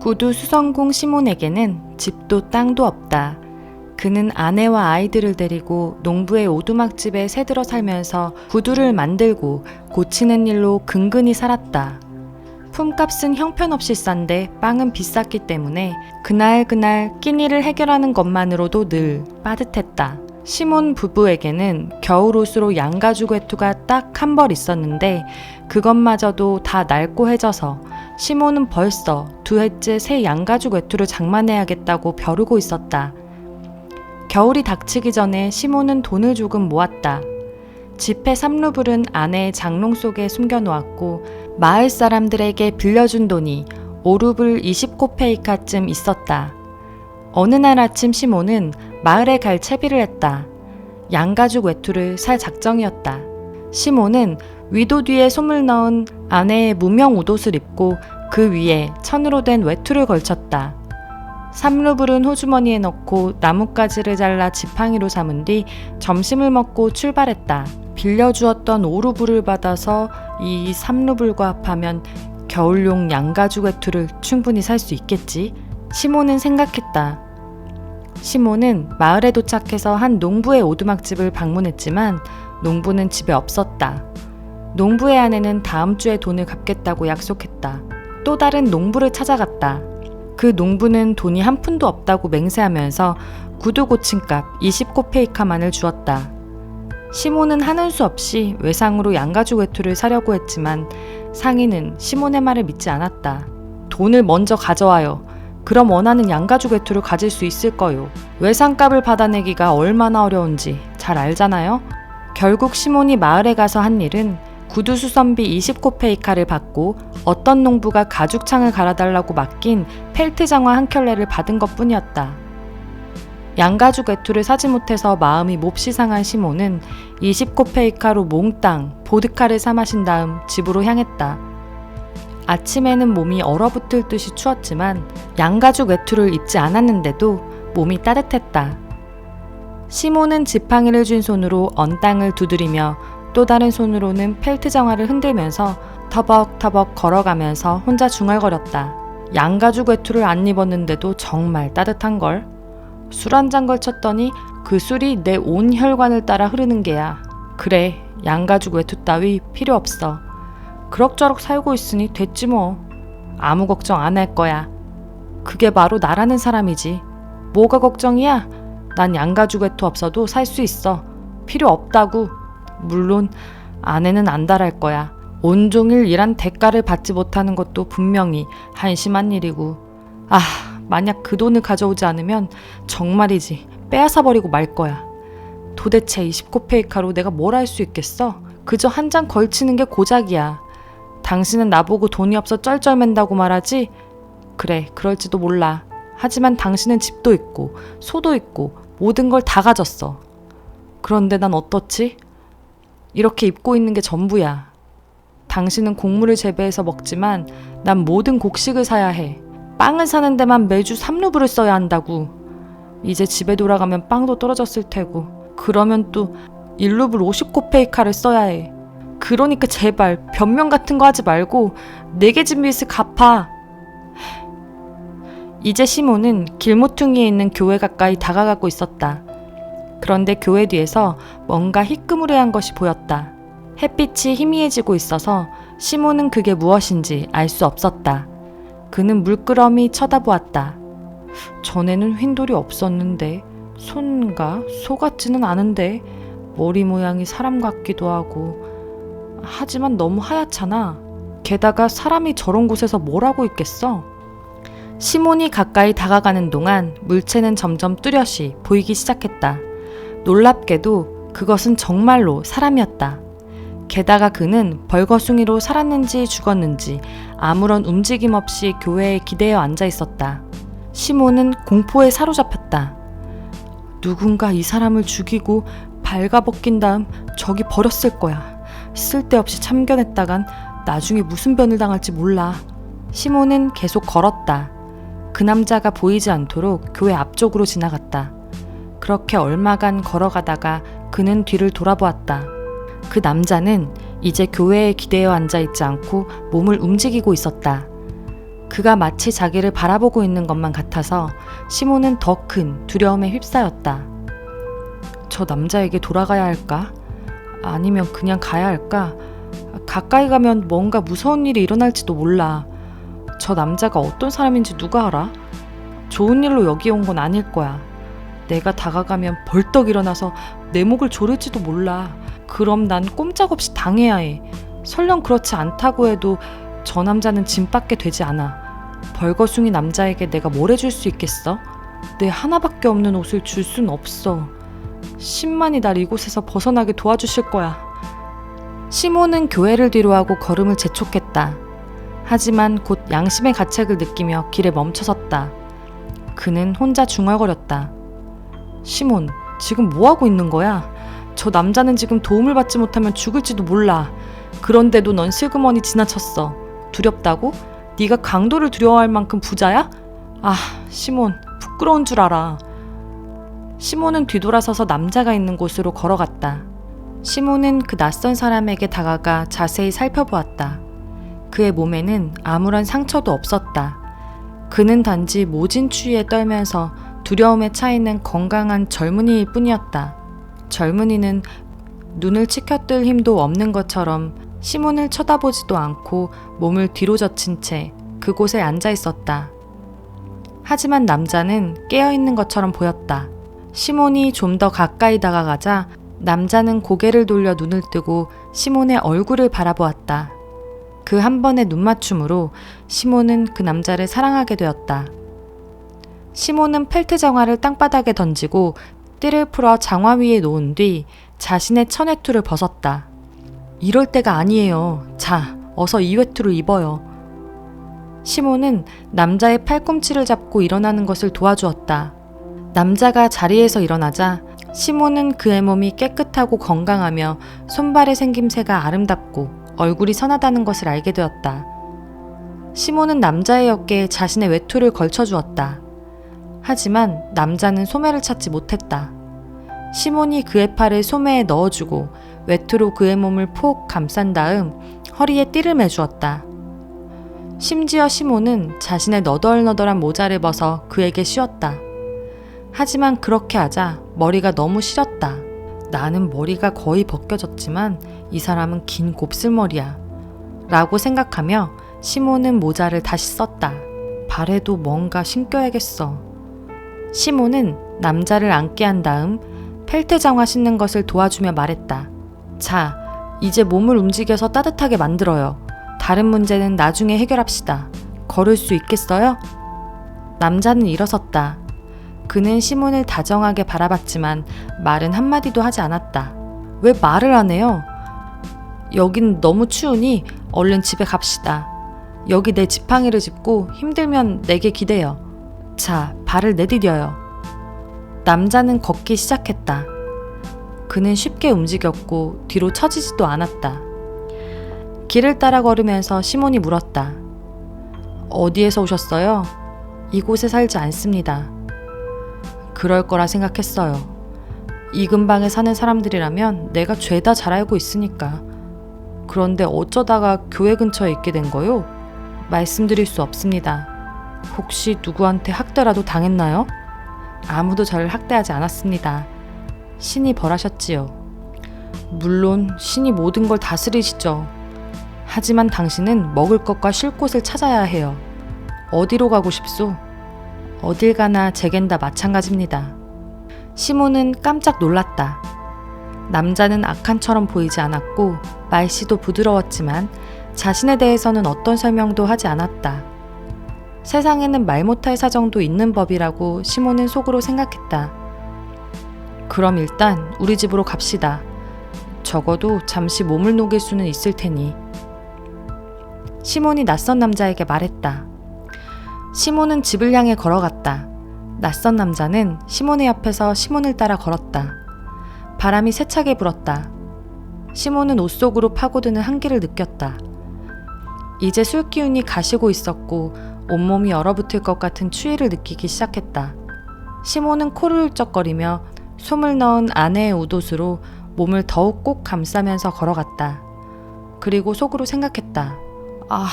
구두 수성공 시몬에게는 집도 땅도 없다. 그는 아내와 아이들을 데리고 농부의 오두막집에 새들어 살면서 구두를 만들고 고치는 일로 근근히 살았다. 품값은 형편없이 싼데 빵은 비쌌기 때문에 그날 끼니를 해결하는 것만으로도 늘 빠듯했다. 시몬 부부에게는 겨울옷으로 양가죽 외투가 딱 한 벌 있었는데 그것마저도 다 낡고 해져서 시몬은 벌써 2해째 새 양가죽 외투를 장만해야겠다고 벼르고 있었다. 겨울이 닥치기 전에 시몬은 돈을 조금 모았다. 지폐 3루블은 아내의 장롱 속에 숨겨놓았고 마을 사람들에게 빌려준 돈이 5루블 20코페이카쯤 있었다. 어느 날 아침 시몬은 마을에 갈 채비를 했다. 양가죽 외투를 살 작정이었다. 시몬은 위도 뒤에 솜을 넣은 아내의 무명 옷옷을 입고 그 위에 천으로 된 외투를 걸쳤다. 3루블은 호주머니에 넣고 나뭇가지를 잘라 지팡이로 삼은 뒤 점심을 먹고 출발했다. 빌려주었던 5루블을 받아서 이 3루블과 합하면 겨울용 양가죽 외투를 충분히 살 수 있겠지? 시몬은 생각했다. 시몬은 마을에 도착해서 한 농부의 오두막집을 방문했지만 농부는 집에 없었다. 농부의 아내는 다음 주에 돈을 갚겠다고 약속했다. 또 다른 농부를 찾아갔다. 그 농부는 돈이 한 푼도 없다고 맹세하면서 구두 고침값 20코페이카만을 주었다. 시몬은 하는 수 없이 외상으로 양가죽 외투를 사려고 했지만 상인은 시몬의 말을 믿지 않았다. 돈을 먼저 가져와요. 그럼 원하는 양가죽 외투를 가질 수 있을 거요. 외상값을 받아내기가 얼마나 어려운지 잘 알잖아요. 결국 시몬이 마을에 가서 한 일은 구두 수선비 20코페이카를 받고 어떤 농부가 가죽창을 갈아달라고 맡긴 펠트 장화 한 켤레를 받은 것뿐이었다. 양가죽 외투를 사지 못해서 마음이 몹시 상한 시몬은 20코페이카로 몽땅 보드카를 사 마신 다음 집으로 향했다. 아침에는 몸이 얼어붙을 듯이 추웠지만 양가죽 외투를 입지 않았는데도 몸이 따뜻했다. 시몬은 지팡이를 쥔 손으로 언 땅을 두드리며 또 다른 손으로는 펠트 장화를 흔들면서 터벅터벅 걸어가면서 혼자 중얼거렸다. 양가죽 외투를 안 입었는데도 정말 따뜻한걸. 술 한 잔 걸쳤더니 그 술이 내 온 혈관을 따라 흐르는 게야. 그래, 양가죽 외투 따위 필요 없어. 그럭저럭 살고 있으니 됐지 뭐. 아무 걱정 안 할 거야. 그게 바로 나라는 사람이지. 뭐가 걱정이야? 난 양가죽 외투 없어도 살 수 있어. 필요 없다고. 물론 아내는 안달할 거야. 온종일 일한 대가를 받지 못하는 것도 분명히 한심한 일이고. 아, 만약 그 돈을 가져오지 않으면 정말이지 빼앗아버리고 말 거야. 도대체 20코페이카로 내가 뭘 할 수 있겠어? 그저 한 장 걸치는 게 고작이야. 당신은 나보고 돈이 없어 쩔쩔맨다고 말하지? 그래, 그럴지도 몰라. 하지만 당신은 집도 있고 소도 있고 모든 걸 다 가졌어. 그런데 난 어떻지? 이렇게 입고 있는 게 전부야. 당신은 곡물을 재배해서 먹지만 난 모든 곡식을 사야 해. 빵을 사는 데만 매주 3루블을 써야 한다고. 이제 집에 돌아가면 빵도 떨어졌을 테고 그러면 또 1루블 50코페이카를 써야 해. 그러니까 제발 변명 같은 거 하지 말고 내게 진 빚을 갚아. 이제 시몬은 길모퉁이에 있는 교회 가까이 다가가고 있었다. 그런데 교회 뒤에서 뭔가 희끄무레한 것이 보였다. 햇빛이 희미해지고 있어서 시몬은 그게 무엇인지 알 수 없었다. 그는 물끄러미 쳐다보았다. 전에는 휜돌이 없었는데 손가 소 같지는 않은데 머리 모양이 사람 같기도 하고 하지만 너무 하얗잖아. 게다가 사람이 저런 곳에서 뭘 하고 있겠어? 시몬이 가까이 다가가는 동안 물체는 점점 뚜렷이 보이기 시작했다. 놀랍게도 그것은 정말로 사람이었다. 게다가 그는 벌거숭이로 살았는지 죽었는지 아무런 움직임 없이 교회에 기대어 앉아 있었다. 시몬은 공포에 사로잡혔다. 누군가 이 사람을 죽이고 발가벗긴 다음 저기 버렸을 거야. 쓸데없이 참견했다간 나중에 무슨 변을 당할지 몰라. 시몬은 계속 걸었다. 그 남자가 보이지 않도록 교회 앞쪽으로 지나갔다. 그렇게 얼마간 걸어가다가 그는 뒤를 돌아보았다. 그 남자는 이제 교회에 기대어 앉아있지 않고 몸을 움직이고 있었다. 그가 마치 자기를 바라보고 있는 것만 같아서 시몬은 더 큰 두려움에 휩싸였다. 저 남자에게 돌아가야 할까? 아니면 그냥 가야 할까? 가까이 가면 뭔가 무서운 일이 일어날지도 몰라. 저 남자가 어떤 사람인지 누가 알아? 좋은 일로 여기 온 건 아닐 거야. 내가 다가가면 벌떡 일어나서 내 목을 조를지도 몰라. 그럼 난 꼼짝없이 당해야 해. 설령 그렇지 않다고 해도 저 남자는 짐밖에 되지 않아. 벌거숭이 남자에게 내가 뭘 해줄 수 있겠어? 내 하나밖에 없는 옷을 줄 순 없어. 신만이 날 이곳에서 벗어나게 도와주실 거야. 시몬은 교회를 뒤로하고 걸음을 재촉했다. 하지만 곧 양심의 가책을 느끼며 길에 멈춰섰다. 그는 혼자 중얼거렸다. 시몬, 지금 뭐하고 있는 거야? 저 남자는 지금 도움을 받지 못하면 죽을지도 몰라. 그런데도 넌 슬그머니 지나쳤어. 두렵다고? 네가 강도를 두려워할 만큼 부자야? 아, 시몬, 부끄러운 줄 알아. 시몬은 뒤돌아서서 남자가 있는 곳으로 걸어갔다. 시몬은 그 낯선 사람에게 다가가 자세히 살펴보았다. 그의 몸에는 아무런 상처도 없었다. 그는 단지 모진 추위에 떨면서 두려움에 차있는 건강한 젊은이일 뿐이었다. 젊은이는 눈을 치켜뜰 힘도 없는 것처럼 시몬을 쳐다보지도 않고 몸을 뒤로 젖힌 채 그곳에 앉아 있었다. 하지만 남자는 깨어있는 것처럼 보였다. 시몬이 좀 더 가까이 다가가자 남자는 고개를 돌려 눈을 뜨고 시몬의 얼굴을 바라보았다. 그 한 번의 눈맞춤으로 시몬은 그 남자를 사랑하게 되었다. 시몬은 펠트 장화를 땅바닥에 던지고 띠를 풀어 장화 위에 놓은 뒤 자신의 천외투를 벗었다. 이럴 때가 아니에요. 자, 어서 이 외투를 입어요. 시몬은 남자의 팔꿈치를 잡고 일어나는 것을 도와주었다. 남자가 자리에서 일어나자 시몬은 그의 몸이 깨끗하고 건강하며 손발의 생김새가 아름답고 얼굴이 선하다는 것을 알게 되었다. 시몬은 남자의 어깨에 자신의 외투를 걸쳐주었다. 하지만 남자는 소매를 찾지 못했다. 시몬이 그의 팔을 소매에 넣어주고 외투로 그의 몸을 폭 감싼 다음 허리에 띠를 매주었다. 심지어 시몬은 자신의 너덜너덜한 모자를 벗어 그에게 씌웠다. 하지만 그렇게 하자 머리가 너무 시렸다. 나는 머리가 거의 벗겨졌지만 이 사람은 긴 곱슬머리야. 라고 생각하며 시몬은 모자를 다시 썼다. 발에도 뭔가 신겨야겠어. 시몬은 남자를 앉게 한 다음 펠트 장화 신는 것을 도와주며 말했다. 자, 이제 몸을 움직여서 따뜻하게 만들어요. 다른 문제는 나중에 해결합시다. 걸을 수 있겠어요? 남자는 일어섰다. 그는 시몬을 다정하게 바라봤지만 말은 한마디도 하지 않았다. 왜 말을 안 해요? 여긴 너무 추우니 얼른 집에 갑시다. 여기 내 지팡이를 짚고 힘들면 내게 기대요. 자, 발을 내디뎌요. 남자는 걷기 시작했다. 그는 쉽게 움직였고 뒤로 처지지도 않았다. 길을 따라 걸으면서 시몬이 물었다. 어디에서 오셨어요? 이곳에 살지 않습니다. 그럴 거라 생각했어요. 이 근방에 사는 사람들이라면 내가 죄다 잘 알고 있으니까. 그런데 어쩌다가 교회 근처에 있게 된 거요? 말씀드릴 수 없습니다. 혹시 누구한테 학대라도 당했나요? 아무도 저를 학대하지 않았습니다. 신이 벌하셨지요. 물론 신이 모든 걸 다스리시죠. 하지만 당신은 먹을 것과 쉴 곳을 찾아야 해요. 어디로 가고 싶소? 어딜 가나 제겐 다 마찬가지입니다. 시몬은 깜짝 놀랐다. 남자는 악한처럼 보이지 않았고 말씨도 부드러웠지만 자신에 대해서는 어떤 설명도 하지 않았다. 세상에는 말 못할 사정도 있는 법이라고 시몬은 속으로 생각했다. 그럼 일단 우리 집으로 갑시다. 적어도 잠시 몸을 녹일 수는 있을 테니. 시몬이 낯선 남자에게 말했다. 시몬은 집을 향해 걸어갔다. 낯선 남자는 시몬의 옆에서 시몬을 따라 걸었다. 바람이 세차게 불었다. 시몬은 옷 속으로 파고드는 한기를 느꼈다. 이제 술 기운이 가시고 있었고 온몸이 얼어붙을 것 같은 추위를 느끼기 시작했다. 시몬은 코를 훌쩍거리며 솜을 넣은 아내의 옷옷으로 몸을 더욱 꼭 감싸면서 걸어갔다. 그리고 속으로 생각했다. 아,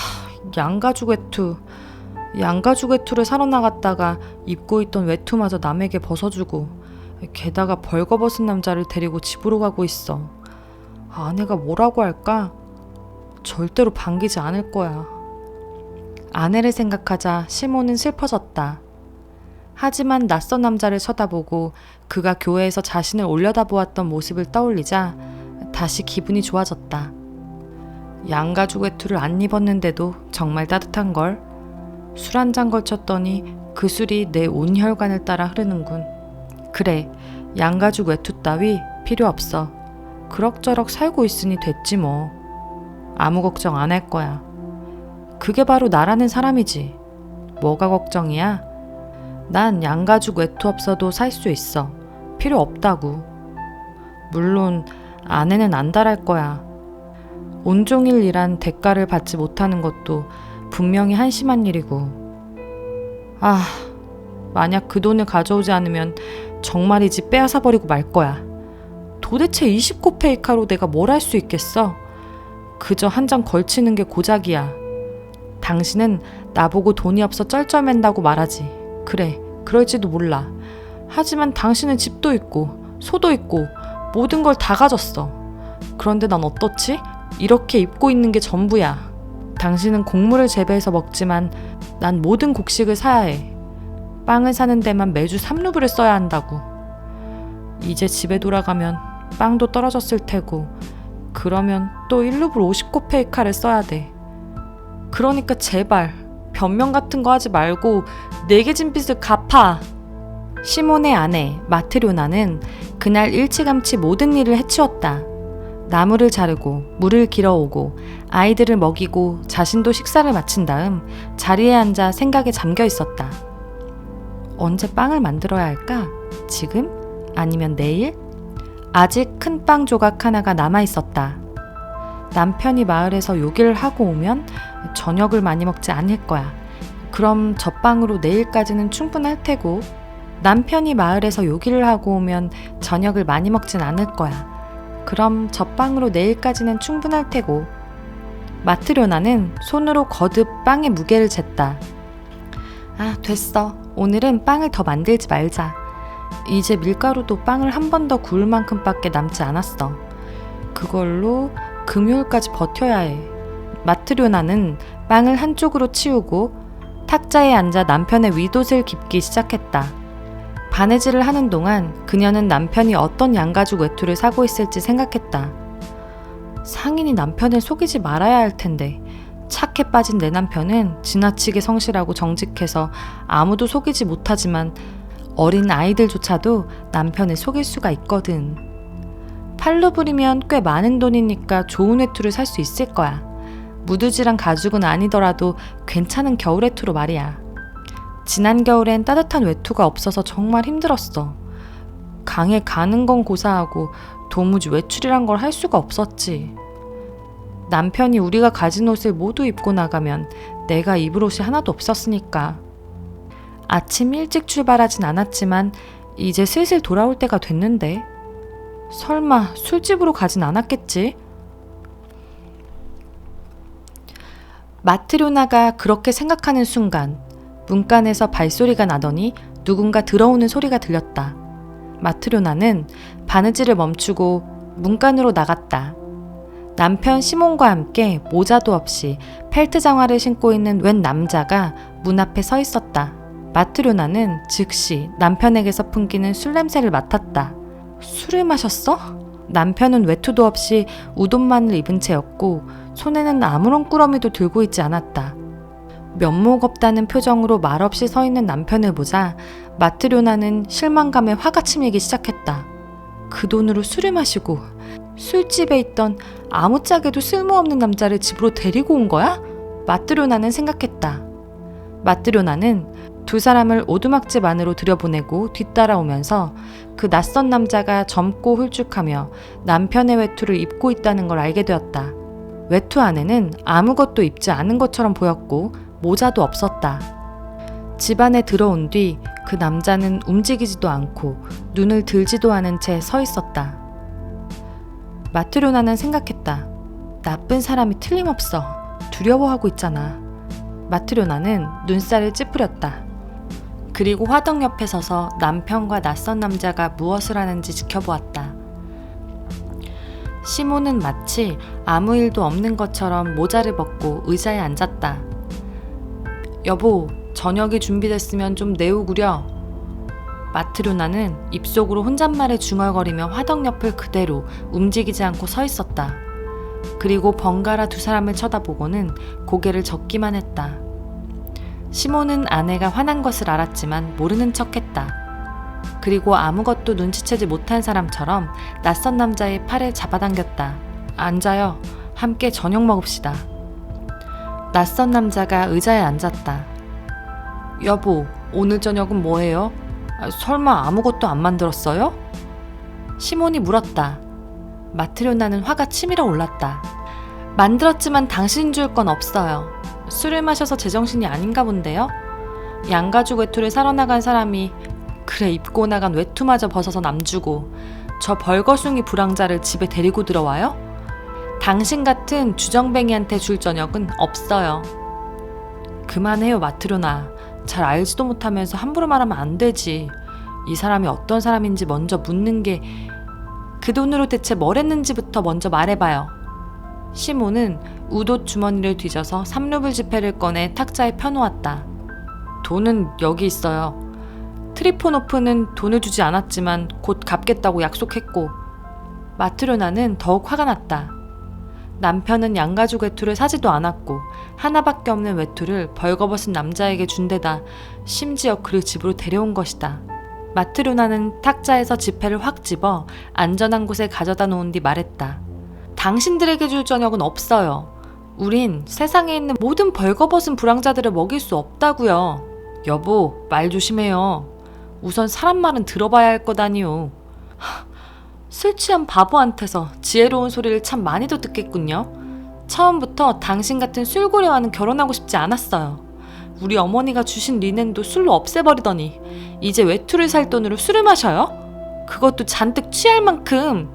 양가죽 외투. 양가죽 외투를 사러 나갔다가 입고 있던 외투마저 남에게 벗어주고 게다가 벌거벗은 남자를 데리고 집으로 가고 있어. 아내가 뭐라고 할까? 절대로 반기지 않을 거야. 아내를 생각하자 시몬은 슬퍼졌다. 하지만 낯선 남자를 쳐다보고 그가 교회에서 자신을 올려다보았던 모습을 떠올리자 다시 기분이 좋아졌다. 양가죽 외투를 안 입었는데도 정말 따뜻한걸. 술 한 잔 걸쳤더니 그 술이 내 온 혈관을 따라 흐르는군. 그래, 양가죽 외투 따위 필요 없어. 그럭저럭 살고 있으니 됐지 뭐. 아무 걱정 안 할 거야. 그게 바로 나라는 사람이지. 뭐가 걱정이야? 난 양가죽 외투 없어도 살 수 있어. 필요 없다고. 물론 아내는 안달할 거야. 온종일 일한 대가를 받지 못하는 것도 분명히 한심한 일이고. 만약 그 돈을 가져오지 않으면 정말이지 빼앗아버리고 말 거야. 도대체 20코페이카로 내가 뭘 할 수 있겠어? 그저 한 장 걸치는 게 고작이야. 당신은 나보고 돈이 없어 쩔쩔맨다고 말하지. 그래, 그럴지도 몰라. 하지만 당신은 집도 있고 소도 있고 모든 걸 다 가졌어. 그런데 난 어떻지? 이렇게 입고 있는 게 전부야. 당신은 곡물을 재배해서 먹지만 난 모든 곡식을 사야 해. 빵을 사는 데만 매주 3루블을 써야 한다고. 이제 집에 돌아가면 빵도 떨어졌을 테고 그러면 또 1루블 50코페이카를 써야 돼. 그러니까 제발 변명 같은 거 하지 말고 내게 진 빚을 갚아. 시몬의 아내 마트료나는 그날 일찌감치 모든 일을 해치웠다. 나무를 자르고 물을 길어오고 아이들을 먹이고 자신도 식사를 마친 다음 자리에 앉아 생각에 잠겨 있었다. 언제 빵을 만들어야 할까? 지금? 아니면 내일? 아직 큰 빵 조각 하나가 남아 있었다. 남편이 마을에서 요기를 하고 오면 저녁을 많이 먹지 않을 거야. 그럼 저 빵으로 내일까지는 충분할 테고, 남편이 마을에서 요기를 하고 오면 저녁을 많이 먹진 않을 거야. 그럼 저 빵으로 내일까지는 충분할 테고. 마트료나는 손으로 거듭 빵의 무게를 쟀다. 됐어. 오늘은 빵을 더 만들지 말자. 이제 밀가루도 빵을 한 번 더 구울 만큼밖에 남지 않았어. 그걸로 금요일까지 버텨야 해. 마트료나는 빵을 한쪽으로 치우고 탁자에 앉아 남편의 윗옷을 깁기 시작했다. 바느질을 하는 동안 그녀는 남편이 어떤 양가죽 외투를 사고 있을지 생각했다. 상인이 남편을 속이지 말아야 할 텐데 착해 빠진 내 남편은 지나치게 성실하고 정직해서 아무도 속이지 못하지만 어린 아이들조차도 남편을 속일 수가 있거든. 8루블이면 꽤 많은 돈이니까 좋은 외투를 살 수 있을 거야. 무드질한 가죽은 아니더라도 괜찮은 겨울 외투로 말이야. 지난 겨울엔 따뜻한 외투가 없어서 정말 힘들었어. 강에 가는 건 고사하고 도무지 외출이란 걸 할 수가 없었지. 남편이 우리가 가진 옷을 모두 입고 나가면 내가 입을 옷이 하나도 없었으니까. 아침 일찍 출발하진 않았지만 이제 슬슬 돌아올 때가 됐는데 설마 술집으로 가진 않았겠지? 마트료나가 그렇게 생각하는 순간 문간에서 발소리가 나더니 누군가 들어오는 소리가 들렸다. 마트료나는 바느질을 멈추고 문간으로 나갔다. 남편 시몬과 함께 모자도 없이 펠트 장화를 신고 있는 웬 남자가 문 앞에 서 있었다. 마트료나는 즉시 남편에게서 풍기는 술 냄새를 맡았다. 술을 마셨어? 남편은 외투도 없이 우돈만을 입은 채였고 손에는 아무런 꾸러미도 들고 있지 않았다. 면목 없다는 표정으로 말없이 서 있는 남편을 보자 마트료나는 실망감에 화가 치밀기 시작했다. 그 돈으로 술을 마시고 술집에 있던 아무짝에도 쓸모없는 남자를 집으로 데리고 온 거야? 마트료나는 생각했다. 마트료나는 두 사람을 오두막집 안으로 들여보내고 뒤따라오면서 그 낯선 남자가 젊고 훌쭉하며 남편의 외투를 입고 있다는 걸 알게 되었다. 외투 안에는 아무것도 입지 않은 것처럼 보였고 모자도 없었다. 집 안에 들어온 뒤 그 남자는 움직이지도 않고 눈을 들지도 않은 채 서 있었다. 마트료나는 생각했다. 나쁜 사람이 틀림없어. 두려워하고 있잖아. 마트료나는 눈살을 찌푸렸다. 그리고 화덕 옆에 서서 남편과 낯선 남자가 무엇을 하는지 지켜보았다. 시몬은 마치 아무 일도 없는 것처럼 모자를 벗고 의자에 앉았다. 여보, 저녁이 준비됐으면 좀 내오구려. 마트료나는 입속으로 혼잣말을 중얼거리며 화덕 옆을 그대로 움직이지 않고 서 있었다. 그리고 번갈아 두 사람을 쳐다보고는 고개를 젓기만 했다. 시몬은 아내가 화난 것을 알았지만 모르는 척했다. 그리고 아무것도 눈치채지 못한 사람처럼 낯선 남자의 팔을 잡아당겼다. 앉아요. 함께 저녁 먹읍시다. 낯선 남자가 의자에 앉았다. 여보, 오늘 저녁은 뭐해요? 설마 아무것도 안 만들었어요? 시몬이 물었다. 마트료나는 화가 치밀어 올랐다. 만들었지만 당신 줄 건 없어요. 술을 마셔서 제정신이 아닌가 본데요? 양가죽 외투를 사러 나간 사람이 그래 입고 나간 외투마저 벗어서 남주고 저 벌거숭이 불황자를 집에 데리고 들어와요? 당신 같은 주정뱅이한테 줄 저녁은 없어요. 그만해요, 마트료나. 잘 알지도 못하면서 함부로 말하면 안 되지. 이 사람이 어떤 사람인지 먼저 묻는 게 그 돈으로 대체 뭘 했는지부터 먼저 말해봐요. 시몬은 웃옷 주머니를 뒤져서 3루블 지폐를 꺼내 탁자에 펴놓았다. 돈은 여기 있어요. 트리포노프는 돈을 주지 않았지만 곧 갚겠다고 약속했고. 마트료나는 더욱 화가 났다. 남편은 양가죽 외투를 사지도 않았고 하나밖에 없는 외투를 벌거벗은 남자에게 준 데다 심지어 그를 집으로 데려온 것이다. 마트료나는 탁자에서 지폐를 확 집어 안전한 곳에 가져다 놓은 뒤 말했다. 당신들에게 줄 저녁은 없어요. 우린 세상에 있는 모든 벌거벗은 불황자들을 먹일 수 없다고요. 여보, 말 조심해요. 우선 사람 말은 들어봐야 할 거다니요. 술 취한 바보한테서 지혜로운 소리를 참 많이도 듣겠군요. 처음부터 당신 같은 술고래와는 결혼하고 싶지 않았어요. 우리 어머니가 주신 리넨도 술로 없애버리더니 이제 외투를 살 돈으로 술을 마셔요? 그것도 잔뜩 취할 만큼.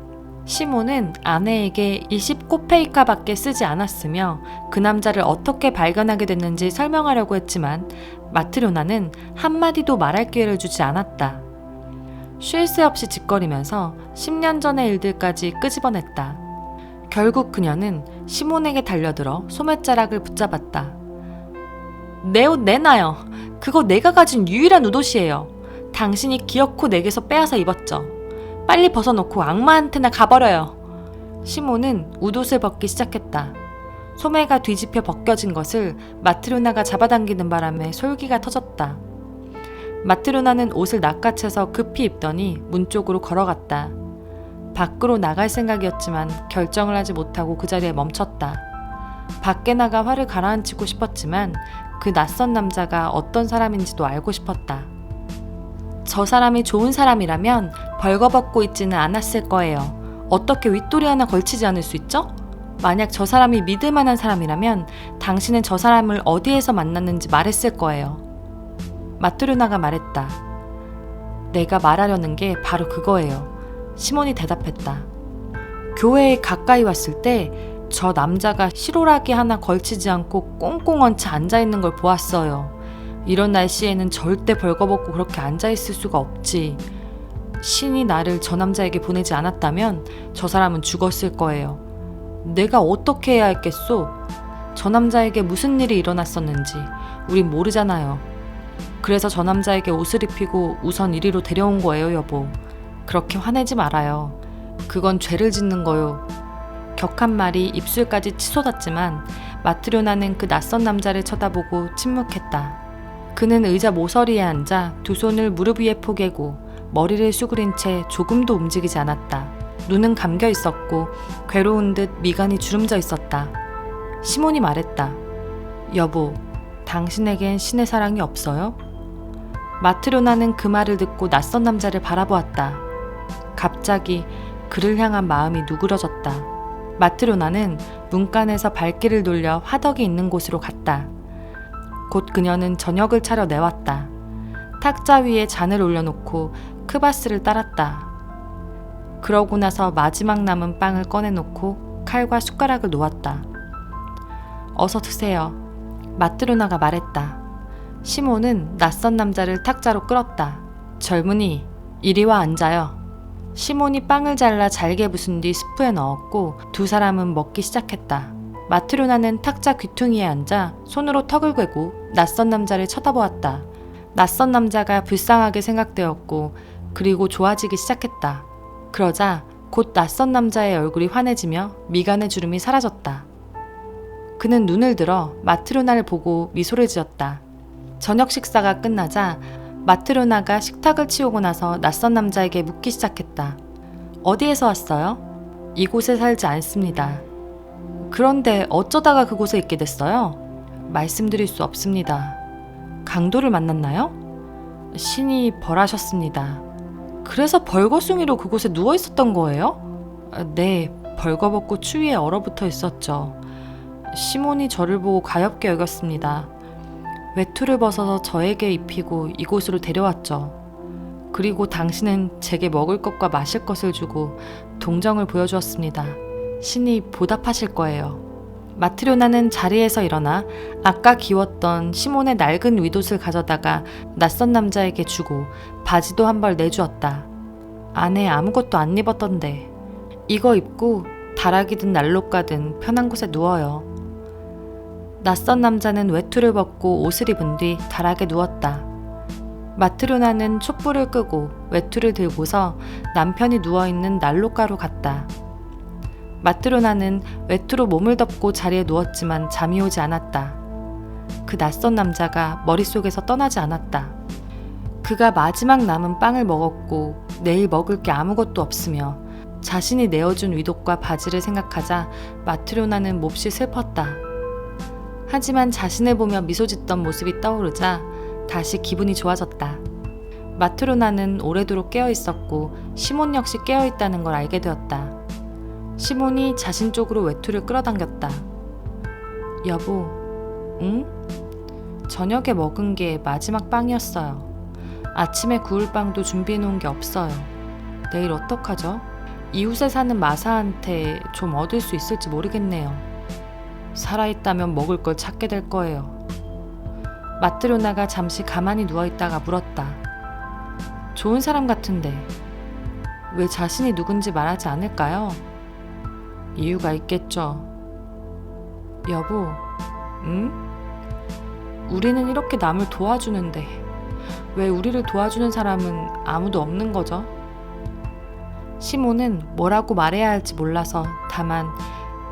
시몬은 아내에게 20코페이카밖에 쓰지 않았으며 그 남자를 어떻게 발견하게 됐는지 설명하려고 했지만 마트료나는 한마디도 말할 기회를 주지 않았다. 쉴 새 없이 짓거리면서 10년 전의 일들까지 끄집어냈다. 결국 그녀는 시몬에게 달려들어 소매자락을 붙잡았다. 내 옷 내놔요. 그거 내가 가진 유일한 웃옷이에요. 당신이 기어코 내게서 빼앗아 입었죠. 빨리 벗어놓고 악마한테나 가버려요. 시몬은 웃옷을 벗기 시작했다. 소매가 뒤집혀 벗겨진 것을 마트료나가 잡아당기는 바람에 솔기가 터졌다. 마트료나는 옷을 낚아채서 급히 입더니 문 쪽으로 걸어갔다. 밖으로 나갈 생각이었지만 결정을 하지 못하고 그 자리에 멈췄다. 밖에 나가 화를 가라앉히고 싶었지만 그 낯선 남자가 어떤 사람인지도 알고 싶었다. 저 사람이 좋은 사람이라면 벌거벗고 있지는 않았을 거예요. 어떻게 윗도리 하나 걸치지 않을 수 있죠? 만약 저 사람이 믿을 만한 사람이라면 당신은 저 사람을 어디에서 만났는지 말했을 거예요. 마트료나가 말했다. 내가 말하려는 게 바로 그거예요. 시몬이 대답했다. 교회에 가까이 왔을 때 저 남자가 시로라기 하나 걸치지 않고 꽁꽁 얹혀 앉아있는 걸 보았어요. 이런 날씨에는 절대 벌거벗고 그렇게 앉아있을 수가 없지. 신이 나를 저 남자에게 보내지 않았다면 저 사람은 죽었을 거예요. 내가 어떻게 해야 했겠소? 저 남자에게 무슨 일이 일어났었는지 우린 모르잖아요. 그래서 저 남자에게 옷을 입히고 우선 이리로 데려온 거예요, 여보. 그렇게 화내지 말아요. 그건 죄를 짓는 거요. 격한 말이 입술까지 치솟았지만 마트료나는 그 낯선 남자를 쳐다보고 침묵했다. 그는 의자 모서리에 앉아 두 손을 무릎 위에 포개고 머리를 수그린 채 조금도 움직이지 않았다. 눈은 감겨 있었고 괴로운 듯 미간이 주름져 있었다. 시몬이 말했다. 여보, 당신에겐 신의 사랑이 없어요? 마트료나는 그 말을 듣고 낯선 남자를 바라보았다. 갑자기 그를 향한 마음이 누그러졌다. 마트료나는 문간에서 발길을 돌려 화덕이 있는 곳으로 갔다. 곧 그녀는 저녁을 차려 내왔다. 탁자 위에 잔을 올려놓고 크바스를 따랐다. 그러고 나서 마지막 남은 빵을 꺼내놓고 칼과 숟가락을 놓았다. 어서 드세요. 마트로나가 말했다. 시몬은 낯선 남자를 탁자로 끌었다. 젊은이, 이리 와 앉아요. 시몬이 빵을 잘라 잘게 부순 뒤 스프에 넣었고 두 사람은 먹기 시작했다. 마트로나는 탁자 귀퉁이에 앉아 손으로 턱을 괴고 낯선 남자를 쳐다보았다. 낯선 남자가 불쌍하게 생각되었고 그리고 좋아지기 시작했다. 그러자 곧 낯선 남자의 얼굴이 환해지며 미간의 주름이 사라졌다. 그는 눈을 들어 마트로나를 보고 미소를 지었다. 저녁 식사가 끝나자 마트로나가 식탁을 치우고 나서 낯선 남자에게 묻기 시작했다. 어디에서 왔어요? 이곳에 살지 않습니다. 그런데 어쩌다가 그곳에 있게 됐어요? 말씀드릴 수 없습니다. 강도를 만났나요? 신이 벌하셨습니다. 그래서 벌거숭이로 그곳에 누워 있었던 거예요? 네, 벌거벗고 추위에 얼어붙어 있었죠. 시몬이 저를 보고 가엾게 여겼습니다. 외투를 벗어서 저에게 입히고 이곳으로 데려왔죠. 그리고 당신은 제게 먹을 것과 마실 것을 주고 동정을 보여주었습니다. 신이 보답하실 거예요. 마트료나는 자리에서 일어나 아까 기웠던 시몬의 낡은 윗옷을 가져다가 낯선 남자에게 주고 바지도 한 벌 내주었다. 안에 아무것도 안 입었던데. 이거 입고 다락이든 난로가든 편한 곳에 누워요. 낯선 남자는 외투를 벗고 옷을 입은 뒤 다락에 누웠다. 마트로나는 촛불을 끄고 외투를 들고서 남편이 누워있는 난로가로 갔다. 마트로나는 외투로 몸을 덮고 자리에 누웠지만 잠이 오지 않았다. 그 낯선 남자가 머릿속에서 떠나지 않았다. 그가 마지막 남은 빵을 먹었고 내일 먹을 게 아무것도 없으며 자신이 내어준 윗옷과 바지를 생각하자 마트로나는 몹시 슬펐다. 하지만 자신을 보며 미소 짓던 모습이 떠오르자 다시 기분이 좋아졌다. 마트로나는 오래도록 깨어있었고 시몬 역시 깨어있다는 걸 알게 되었다. 시몬이 자신 쪽으로 외투를 끌어당겼다. 여보, 응? 저녁에 먹은 게 마지막 빵이었어요. 아침에 구울 빵도 준비해놓은 게 없어요. 내일 어떡하죠? 이웃에 사는 마사한테 좀 얻을 수 있을지 모르겠네요. 살아있다면 먹을 걸 찾게 될 거예요. 마트로나가 잠시 가만히 누워있다가 물었다. 좋은 사람 같은데 왜 자신이 누군지 말하지 않을까요? 이유가 있겠죠. 여보, 응? 우리는 이렇게 남을 도와주는데 왜 우리를 도와주는 사람은 아무도 없는 거죠? 시몬은 뭐라고 말해야 할지 몰라서 다만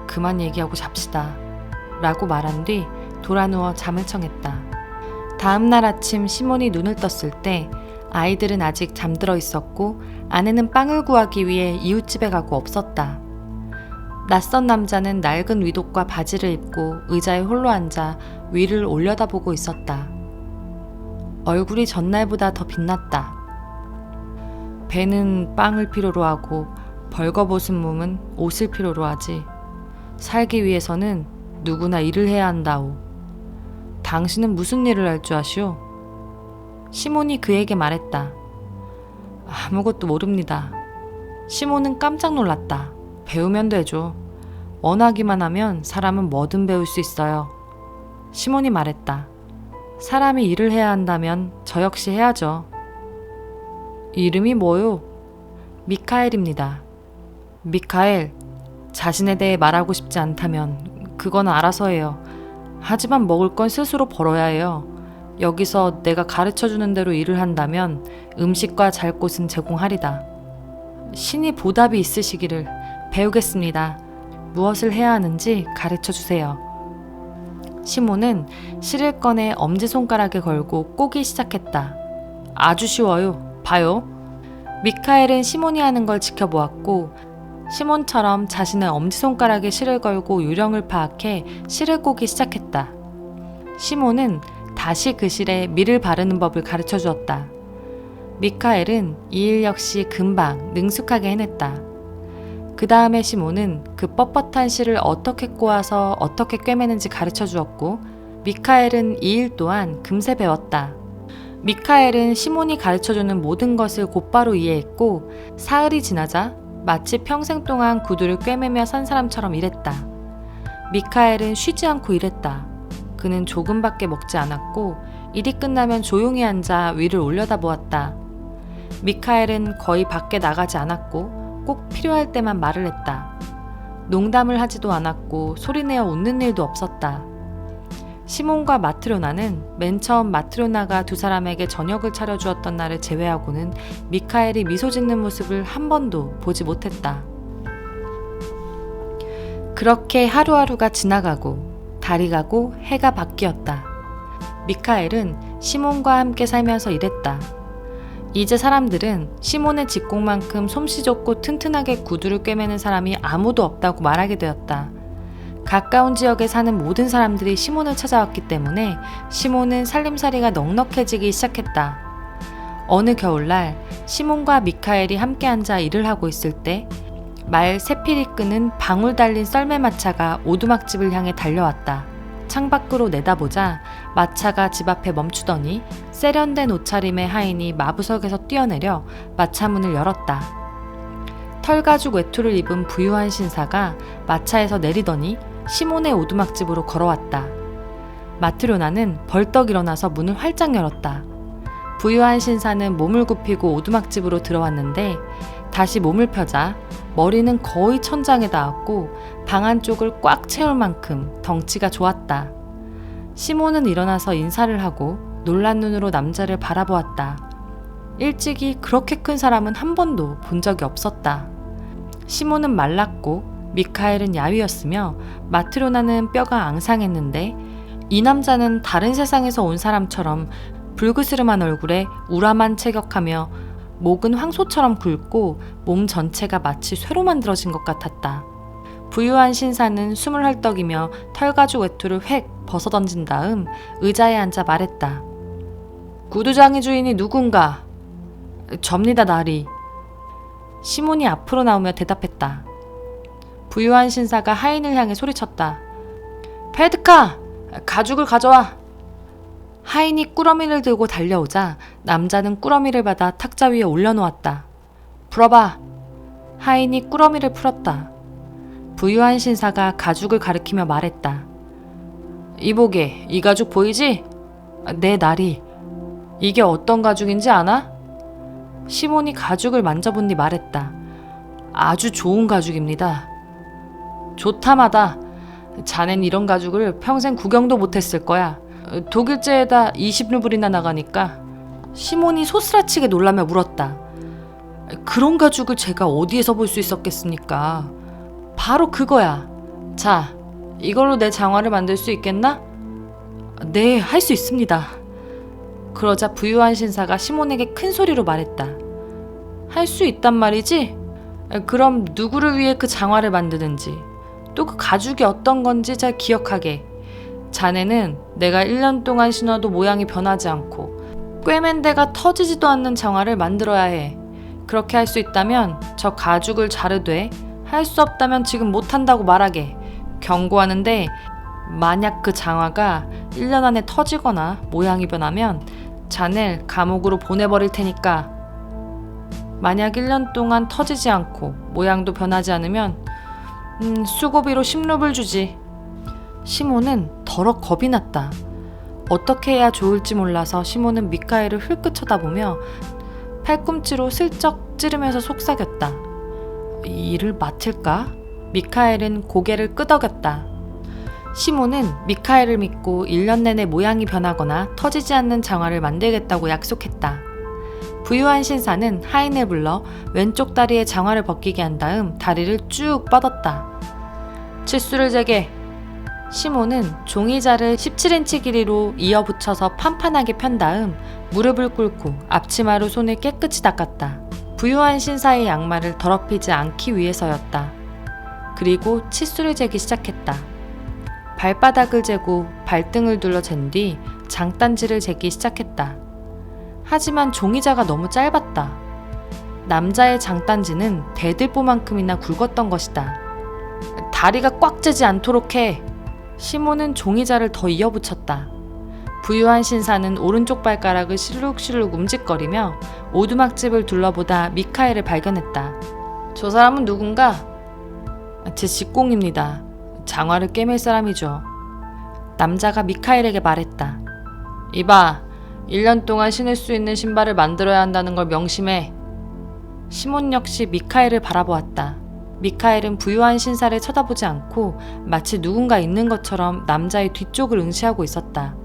그만 얘기하고 잡시다 라고 말한 뒤 돌아누워 잠을 청했다. 다음 날 아침 시몬이 눈을 떴을 때 아이들은 아직 잠들어 있었고 아내는 빵을 구하기 위해 이웃집에 가고 없었다. 낯선 남자는 낡은 윗옷과 바지를 입고 의자에 홀로 앉아 위를 올려다보고 있었다. 얼굴이 전날보다 더 빛났다. 배는 빵을 필요로 하고 벌거벗은 몸은 옷을 필요로 하지. 살기 위해서는 누구나 일을 해야 한다오. 당신은 무슨 일을 할 줄 아시오? 시몬이 그에게 말했다. 아무것도 모릅니다. 시몬은 깜짝 놀랐다. 배우면 되죠. 원하기만 하면 사람은 뭐든 배울 수 있어요. 시몬이 말했다. 사람이 일을 해야 한다면 저 역시 해야죠. 이름이 뭐요? 미카엘입니다. 미카엘, 자신에 대해 말하고 싶지 않다면 그건 알아서 해요. 하지만 먹을 건 스스로 벌어야 해요. 여기서 내가 가르쳐주는 대로 일을 한다면 음식과 잘 곳은 제공하리다. 신이 보답이 있으시기를. 배우겠습니다. 무엇을 해야 하는지 가르쳐주세요. 시몬은 실을 꺼내 엄지손가락에 걸고 꼬기 시작했다. 아주 쉬워요. 봐요. 미카엘은 시몬이 하는 걸 지켜보았고 시몬처럼 자신의 엄지손가락에 실을 걸고 유령을 파악해 실을 꼬기 시작했다. 시몬은 다시 그 실에 밀을 바르는 법을 가르쳐 주었다. 미카엘은 이 일 역시 금방 능숙하게 해냈다. 그 다음에 시몬은 그 뻣뻣한 실을 어떻게 꼬아서 어떻게 꿰매는지 가르쳐 주었고 미카엘은 이 일 또한 금세 배웠다. 미카엘은 시몬이 가르쳐주는 모든 것을 곧바로 이해했고 사흘이 지나자 마치 평생 동안 구두를 꿰매며 산 사람처럼 일했다. 미카엘은 쉬지 않고 일했다. 그는 조금밖에 먹지 않았고 일이 끝나면 조용히 앉아 위를 올려다보았다. 미카엘은 거의 밖에 나가지 않았고 꼭 필요할 때만 말을 했다. 농담을 하지도 않았고 소리내어 웃는 일도 없었다. 시몬과 마트로나는 맨 처음 마트로나가 두 사람에게 저녁을 차려주었던 날을 제외하고는 미카엘이 미소 짓는 모습을 한 번도 보지 못했다. 그렇게 하루하루가 지나가고 달이 가고 해가 바뀌었다. 미카엘은 시몬과 함께 살면서 이랬다. 이제 사람들은 시몬의 직공만큼 솜씨 좋고 튼튼하게 구두를 꿰매는 사람이 아무도 없다고 말하게 되었다. 가까운 지역에 사는 모든 사람들이 시몬을 찾아왔기 때문에 시몬은 살림살이가 넉넉해지기 시작했다. 어느 겨울날 시몬과 미카엘이 함께 앉아 일을 하고 있을 때 말 세필이 끄는 방울 달린 썰매마차가 오두막집을 향해 달려왔다. 창밖으로 내다보자 마차가 집 앞에 멈추더니 세련된 옷차림의 하인이 마부석에서 뛰어내려 마차 문을 열었다. 털가죽 외투를 입은 부유한 신사가 마차에서 내리더니 시몬의 오두막집으로 걸어왔다. 마트로나는 벌떡 일어나서 문을 활짝 열었다. 부유한 신사는 몸을 굽히고 오두막집으로 들어왔는데 다시 몸을 펴자 머리는 거의 천장에 닿았고 방 안쪽을 꽉 채울 만큼 덩치가 좋았다. 시몬은 일어나서 인사를 하고 놀란 눈으로 남자를 바라보았다. 일찍이 그렇게 큰 사람은 한 번도 본 적이 없었다. 시몬은 말랐고 미카엘은 야위였으며 마트로나는 뼈가 앙상했는데 이 남자는 다른 세상에서 온 사람처럼 불그스름한 얼굴에 우람한 체격하며 목은 황소처럼 굵고 몸 전체가 마치 쇠로 만들어진 것 같았다. 부유한 신사는 숨을 헐떡이며 털가죽 외투를 획 벗어던진 다음 의자에 앉아 말했다. 구두장의 주인이 누군가? 접니다, 나리. 시몬이 앞으로 나오며 대답했다. 부유한 신사가 하인을 향해 소리쳤다. 페드카! 가죽을 가져와! 하인이 꾸러미를 들고 달려오자 남자는 꾸러미를 받아 탁자 위에 올려놓았다. 풀어봐. 하인이 꾸러미를 풀었다. 부유한 신사가 가죽을 가리키며 말했다. 이보게, 이 가죽 보이지? 네, 나리. 이게 어떤 가죽인지 아나? 시몬이 가죽을 만져본 뒤 말했다. 아주 좋은 가죽입니다. 좋다마다. 자넨 이런 가죽을 평생 구경도 못했을 거야. 독일제에다 20루블이나 나가니까. 시몬이 소스라치게 놀라며 물었다. 그런 가죽을 제가 어디에서 볼 수 있었겠습니까? 바로 그거야. 자, 이걸로 내 장화를 만들 수 있겠나? 네, 할 수 있습니다. 그러자 부유한 신사가 시몬에게 큰 소리로 말했다. 할 수 있단 말이지? 그럼 누구를 위해 그 장화를 만드는지, 또 그 가죽이 어떤 건지 잘 기억하게. 자네는 내가 1년 동안 신어도 모양이 변하지 않고 꿰맨 데가 터지지도 않는 장화를 만들어야 해. 그렇게 할 수 있다면 저 가죽을 자르되, 할 수 없다면 지금 못한다고 말하게. 경고하는데 만약 그 장화가 1년 안에 터지거나 모양이 변하면 자넬 감옥으로 보내버릴 테니까. 만약 1년 동안 터지지 않고 모양도 변하지 않으면 수고비로 10루블 주지. 시몬은 더러 겁이 났다. 어떻게 해야 좋을지 몰라서 시몬은 미카엘을 흘끗 쳐다보며 팔꿈치로 슬쩍 찌르면서 속삭였다. 이 일을 맡을까? 미카엘은 고개를 끄덕였다. 시몬은 미카엘을 믿고 1년 내내 모양이 변하거나 터지지 않는 장화를 만들겠다고 약속했다. 부유한 신사는 하인을 불러 왼쪽 다리에 장화를 벗기게 한 다음 다리를 쭉 뻗었다. 치수를 재게. 시몬은 종이자를 17인치 길이로 이어 붙여서 판판하게 편 다음 무릎을 꿇고 앞치마로 손을 깨끗이 닦았다. 부유한 신사의 양말을 더럽히지 않기 위해서였다. 그리고 치수를 재기 시작했다. 발바닥을 재고 발등을 둘러 잰 뒤 장단지를 재기 시작했다. 하지만 종이자가 너무 짧았다. 남자의 장단지는 대들보만큼이나 굵었던 것이다. 다리가 꽉 째지 않도록 해. 시몬은 종이자를 더 이어붙였다. 부유한 신사는 오른쪽 발가락을 실룩실룩 움직거리며 오두막집을 둘러보다 미카엘을 발견했다. 저 사람은 누군가? 제 직공입니다. 장화를 꿰맬 사람이죠. 남자가 미카엘에게 말했다. 이봐, 1년 동안 신을 수 있는 신발을 만들어야 한다는 걸 명심해. 시몬 역시 미카엘을 바라보았다. 미카엘은 부유한 신사를 쳐다보지 않고 마치 누군가 있는 것처럼 남자의 뒤쪽을 응시하고 있었다.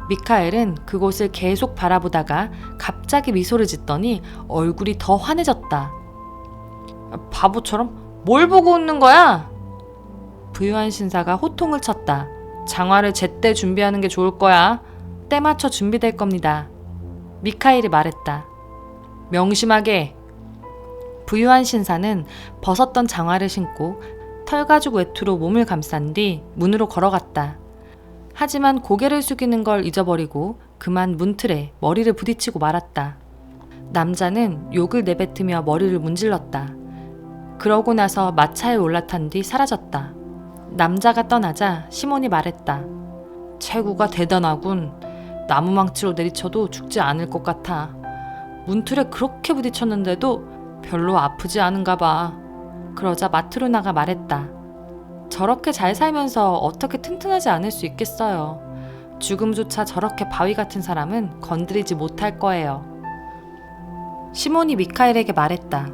미카엘은 그곳을 계속 바라보다가 갑자기 미소를 짓더니 얼굴이 더 환해졌다. 바보처럼? 뭘 보고 웃는 거야? 부유한 신사가 호통을 쳤다. 장화를 제때 준비하는 게 좋을 거야. 때 맞춰 준비될 겁니다. 미카엘이 말했다. 명심하게. 부유한 신사는 벗었던 장화를 신고 털가죽 외투로 몸을 감싼 뒤 문으로 걸어갔다. 하지만 고개를 숙이는 걸 잊어버리고 그만 문틀에 머리를 부딪히고 말았다. 남자는 욕을 내뱉으며 머리를 문질렀다. 그러고 나서 마차에 올라탄 뒤 사라졌다. 남자가 떠나자 시몬이 말했다. 체구가 대단하군. 나무망치로 내리쳐도 죽지 않을 것 같아. 문틀에 그렇게 부딪혔는데도 별로 아프지 않은가 봐. 그러자 마트로나가 말했다. 저렇게 잘 살면서 어떻게 튼튼하지 않을 수 있겠어요. 죽음조차 저렇게 바위 같은 사람은 건드리지 못할 거예요. 시몬이 미카엘에게 말했다.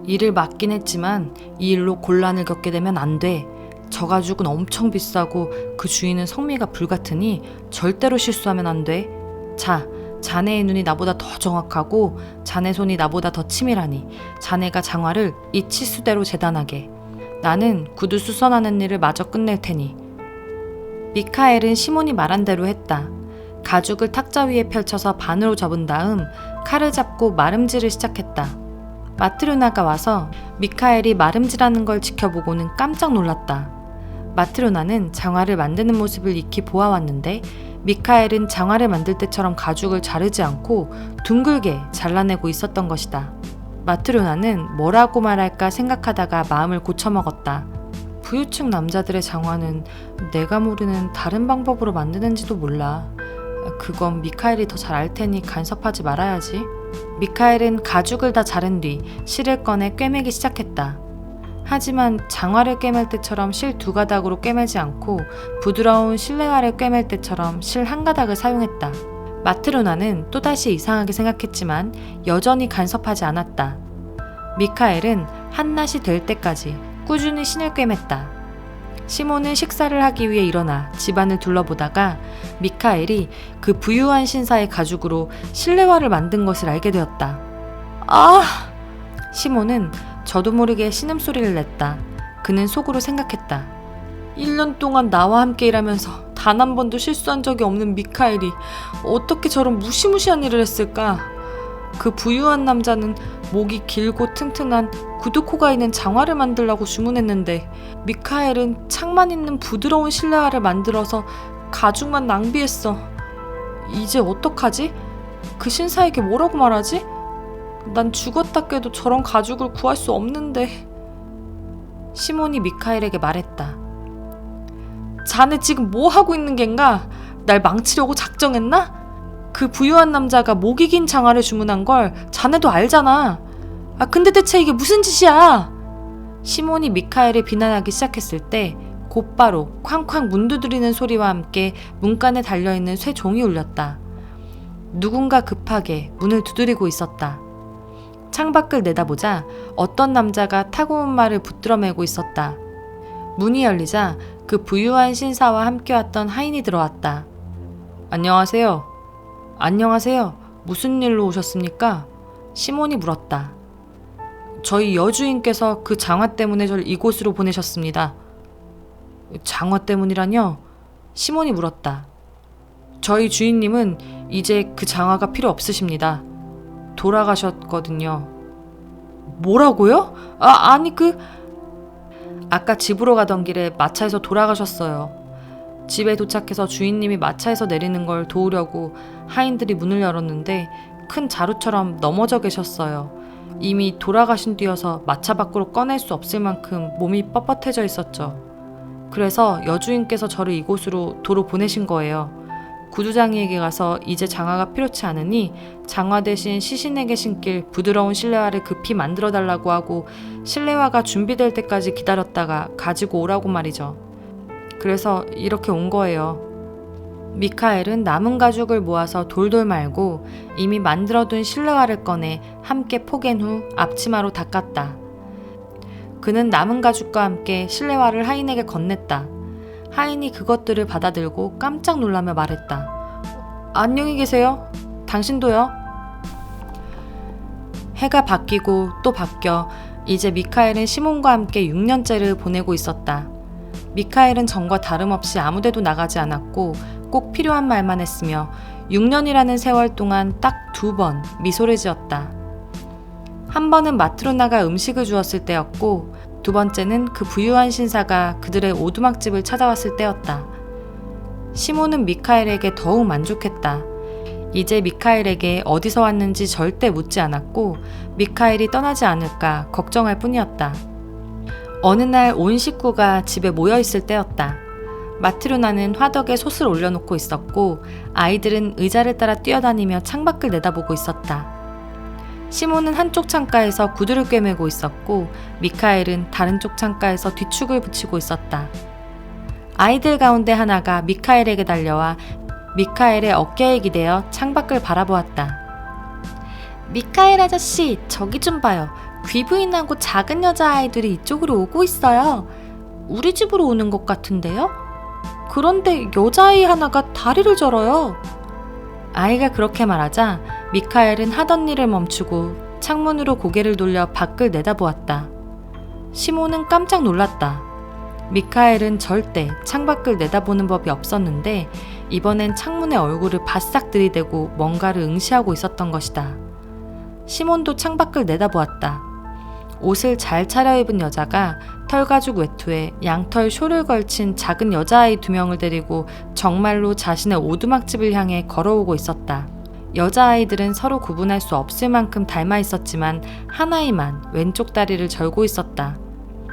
일을 맡긴 했지만 이 일로 곤란을 겪게 되면 안 돼. 저 가죽은 엄청 비싸고 그 주인은 성미가 불같으니 절대로 실수하면 안 돼. 자, 자네의 눈이 나보다 더 정확하고 자네 손이 나보다 더 치밀하니 자네가 장화를 이 치수대로 재단하게. 나는 구두 수선하는 일을 마저 끝낼 테니. 미카엘은 시몬이 말한 대로 했다. 가죽을 탁자 위에 펼쳐서 반으로 접은 다음 칼을 잡고 마름질을 시작했다. 마트로나가 와서 미카엘이 마름질하는 걸 지켜보고는 깜짝 놀랐다. 마트로나는 장화를 만드는 모습을 익히 보아왔는데 미카엘은 장화를 만들 때처럼 가죽을 자르지 않고 둥글게 잘라내고 있었던 것이다. 마트로나는 뭐라고 말할까 생각하다가 마음을 고쳐먹었다. 부유층 남자들의 장화는 내가 모르는 다른 방법으로 만드는지도 몰라. 그건 미카엘이 더 잘 알 테니 간섭하지 말아야지. 미카엘은 가죽을 다 자른 뒤 실을 꺼내 꿰매기 시작했다. 하지만 장화를 꿰맬 때처럼 실 2가닥으로 꿰매지 않고 부드러운 실내화를 꿰맬 때처럼 실 1가닥을 사용했다. 마트로나는 또다시 이상하게 생각했지만 여전히 간섭하지 않았다. 미카엘은 한낮이 될 때까지 꾸준히 신을 꿰맸다. 시몬은 식사를 하기 위해 일어나 집안을 둘러보다가 미카엘이 그 부유한 신사의 가죽으로 실내화를 만든 것을 알게 되었다. 아! 시몬은 저도 모르게 신음소리를 냈다. 그는 속으로 생각했다. 1년 동안 나와 함께 일하면서 단 한 번도 실수한 적이 없는 미카엘이 어떻게 저런 무시무시한 일을 했을까? 그 부유한 남자는 목이 길고 튼튼한 구두코가 있는 장화를 만들라고 주문했는데 미카엘은 창만 있는 부드러운 실내화를 만들어서 가죽만 낭비했어. 이제 어떡하지? 그 신사에게 뭐라고 말하지? 난 죽었다 깨도 저런 가죽을 구할 수 없는데. 시몬이 미카엘에게 말했다. 자네 지금 뭐 하고 있는 겐가? 날 망치려고 작정했나? 그 부유한 남자가 목이 긴 장화를 주문한 걸 자네도 알잖아. 아 근데 대체 이게 무슨 짓이야? 시몬이 미카엘을 비난하기 시작했을 때 곧바로 쾅쾅 문 두드리는 소리와 함께 문간에 달려있는 쇠종이 울렸다. 누군가 급하게 문을 두드리고 있었다. 창밖을 내다보자 어떤 남자가 타고 온 말을 붙들어 메고 있었다. 문이 열리자 그 부유한 신사와 함께 왔던 하인이 들어왔다. 안녕하세요. 안녕하세요. 무슨 일로 오셨습니까? 시몬이 물었다. 저희 여주인께서 그 장화 때문에 저를 이곳으로 보내셨습니다. 장화 때문이라뇨? 시몬이 물었다. 저희 주인님은 이제 그 장화가 필요 없으십니다. 돌아가셨거든요. 뭐라고요? 아니 아까 집으로 가던 길에 마차에서 돌아가셨어요. 집에 도착해서 주인님이 마차에서 내리는 걸 도우려고 하인들이 문을 열었는데 큰 자루처럼 넘어져 계셨어요. 이미 돌아가신 뒤여서 마차 밖으로 꺼낼 수 없을 만큼 몸이 뻣뻣해져 있었죠. 그래서 여주인께서 저를 이곳으로 도로 보내신 거예요. 구두장이에게 가서 이제 장화가 필요치 않으니 장화 대신 시신에게 신길 부드러운 실내화를 급히 만들어달라고 하고 실내화가 준비될 때까지 기다렸다가 가지고 오라고 말이죠. 그래서 이렇게 온 거예요. 미카엘은 남은 가죽을 모아서 돌돌 말고 이미 만들어둔 실내화를 꺼내 함께 포갠 후 앞치마로 닦았다. 그는 남은 가죽과 함께 실내화를 하인에게 건넸다. 하인이 그것들을 받아들고 깜짝 놀라며 말했다. 안녕히 계세요. 당신도요. 해가 바뀌고 또 바뀌어 이제 미카엘은 시몬과 함께 6년째를 보내고 있었다. 미카엘은 전과 다름없이 아무데도 나가지 않았고 꼭 필요한 말만 했으며 6년이라는 세월 동안 딱 2번 미소를 지었다. 한 번은 마트로나가 음식을 주었을 때였고 두 번째는 그 부유한 신사가 그들의 오두막집을 찾아왔을 때였다. 시몬은 미카엘에게 더욱 만족했다. 이제 미카엘에게 어디서 왔는지 절대 묻지 않았고 미카엘이 떠나지 않을까 걱정할 뿐이었다. 어느 날 온 식구가 집에 모여 있을 때였다. 마트로나는 화덕에 솥을 올려놓고 있었고 아이들은 의자를 따라 뛰어다니며 창밖을 내다보고 있었다. 시몬은 한쪽 창가에서 구두를 꿰매고 있었고 미카엘은 다른 쪽 창가에서 뒤축을 붙이고 있었다. 아이들 가운데 하나가 미카엘에게 달려와 미카엘의 어깨에 기대어 창밖을 바라보았다. 미카엘 아저씨, 저기 좀 봐요. 귀부인하고 작은 여자아이들이 이쪽으로 오고 있어요. 우리 집으로 오는 것 같은데요? 그런데 여자아이 하나가 다리를 절어요. 아이가 그렇게 말하자 미카엘은 하던 일을 멈추고 창문으로 고개를 돌려 밖을 내다보았다. 시몬은 깜짝 놀랐다. 미카엘은 절대 창밖을 내다보는 법이 없었는데 이번엔 창문에 얼굴을 바싹 들이대고 뭔가를 응시하고 있었던 것이다. 시몬도 창밖을 내다보았다. 옷을 잘 차려입은 여자가 털가죽 외투에 양털 숄을 걸친 작은 여자아이 2명을 데리고 정말로 자신의 오두막집을 향해 걸어오고 있었다. 여자아이들은 서로 구분할 수 없을 만큼 닮아 있었지만 하나이만 왼쪽 다리를 절고 있었다.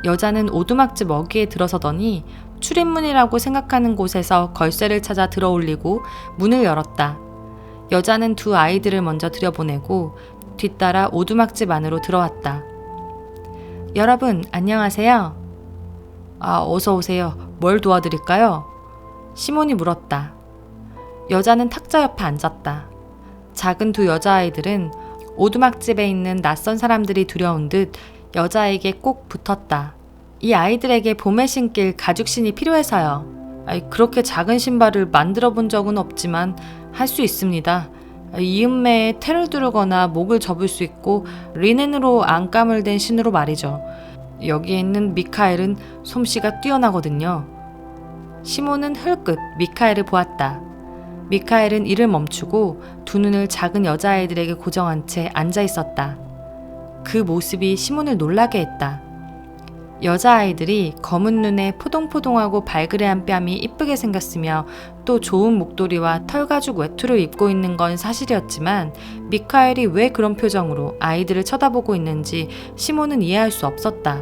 여자는 오두막집 어귀에 들어서더니 출입문이라고 생각하는 곳에서 걸쇠를 찾아 들어올리고 문을 열었다. 여자는 2 아이들을 먼저 들여보내고 뒤따라 오두막집 안으로 들어왔다. 여러분, 안녕하세요. 어서 오세요. 뭘 도와드릴까요? 시몬이 물었다. 여자는 탁자 옆에 앉았다. 작은 2 여자아이들은 오두막집에 있는 낯선 사람들이 두려운 듯 여자에게 꼭 붙었다. 이 아이들에게 봄에 신길 가죽신이 필요해서요. 그렇게 작은 신발을 만들어 본 적은 없지만 할 수 있습니다. 이음매에 테를 두르거나 목을 접을 수 있고 리넨으로 안감을 댄 신으로 말이죠. 여기에 있는 미카엘은 솜씨가 뛰어나거든요. 시몬은 흘끗 미카엘을 보았다. 미카엘은 일을 멈추고 2 눈을 작은 여자아이들에게 고정한 채 앉아 있었다. 그 모습이 시몬을 놀라게 했다. 여자아이들이 검은 눈에 포동포동하고 발그레한 뺨이 이쁘게 생겼으며 또 좋은 목도리와 털가죽 외투를 입고 있는 건 사실이었지만 미카엘이 왜 그런 표정으로 아이들을 쳐다보고 있는지 시몬은 이해할 수 없었다.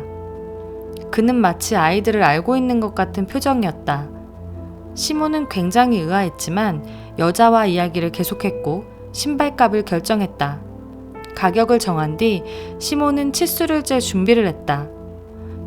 그는 마치 아이들을 알고 있는 것 같은 표정이었다. 시몬은 굉장히 의아했지만 여자와 이야기를 계속했고 신발값을 결정했다. 가격을 정한 뒤 시몬은 치수를 잴 준비를 했다.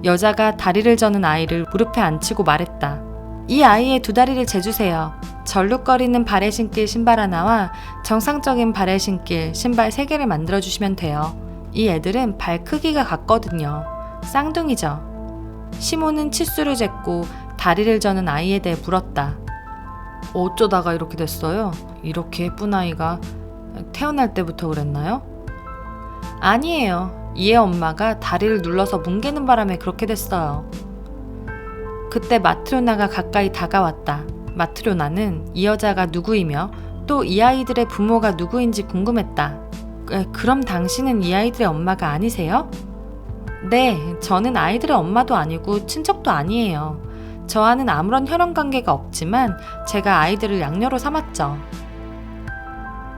여자가 다리를 저는 아이를 무릎에 앉히고 말했다. 이 아이의 2 다리를 재주세요. 절룩거리는 발에 신길 신발 하나와 정상적인 발에 신길 신발 3개를 만들어주시면 돼요. 이 애들은 발 크기가 같거든요. 쌍둥이죠. 시몬은 치수를 쟀고 다리를 저는 아이에 대해 물었다. 어쩌다가 이렇게 됐어요? 이렇게 예쁜 아이가 태어날 때부터 그랬나요? 아니에요. 이의 엄마가 다리를 눌러서 뭉개는 바람에 그렇게 됐어요. 그때 마트로나가 가까이 다가왔다. 마트로나는 이 여자가 누구이며 또 이 아이들의 부모가 누구인지 궁금했다. 그럼 당신은 이 아이들의 엄마가 아니세요? 네, 저는 아이들의 엄마도 아니고 친척도 아니에요. 저와는 아무런 혈연관계가 없지만 제가 아이들을 양녀로 삼았죠.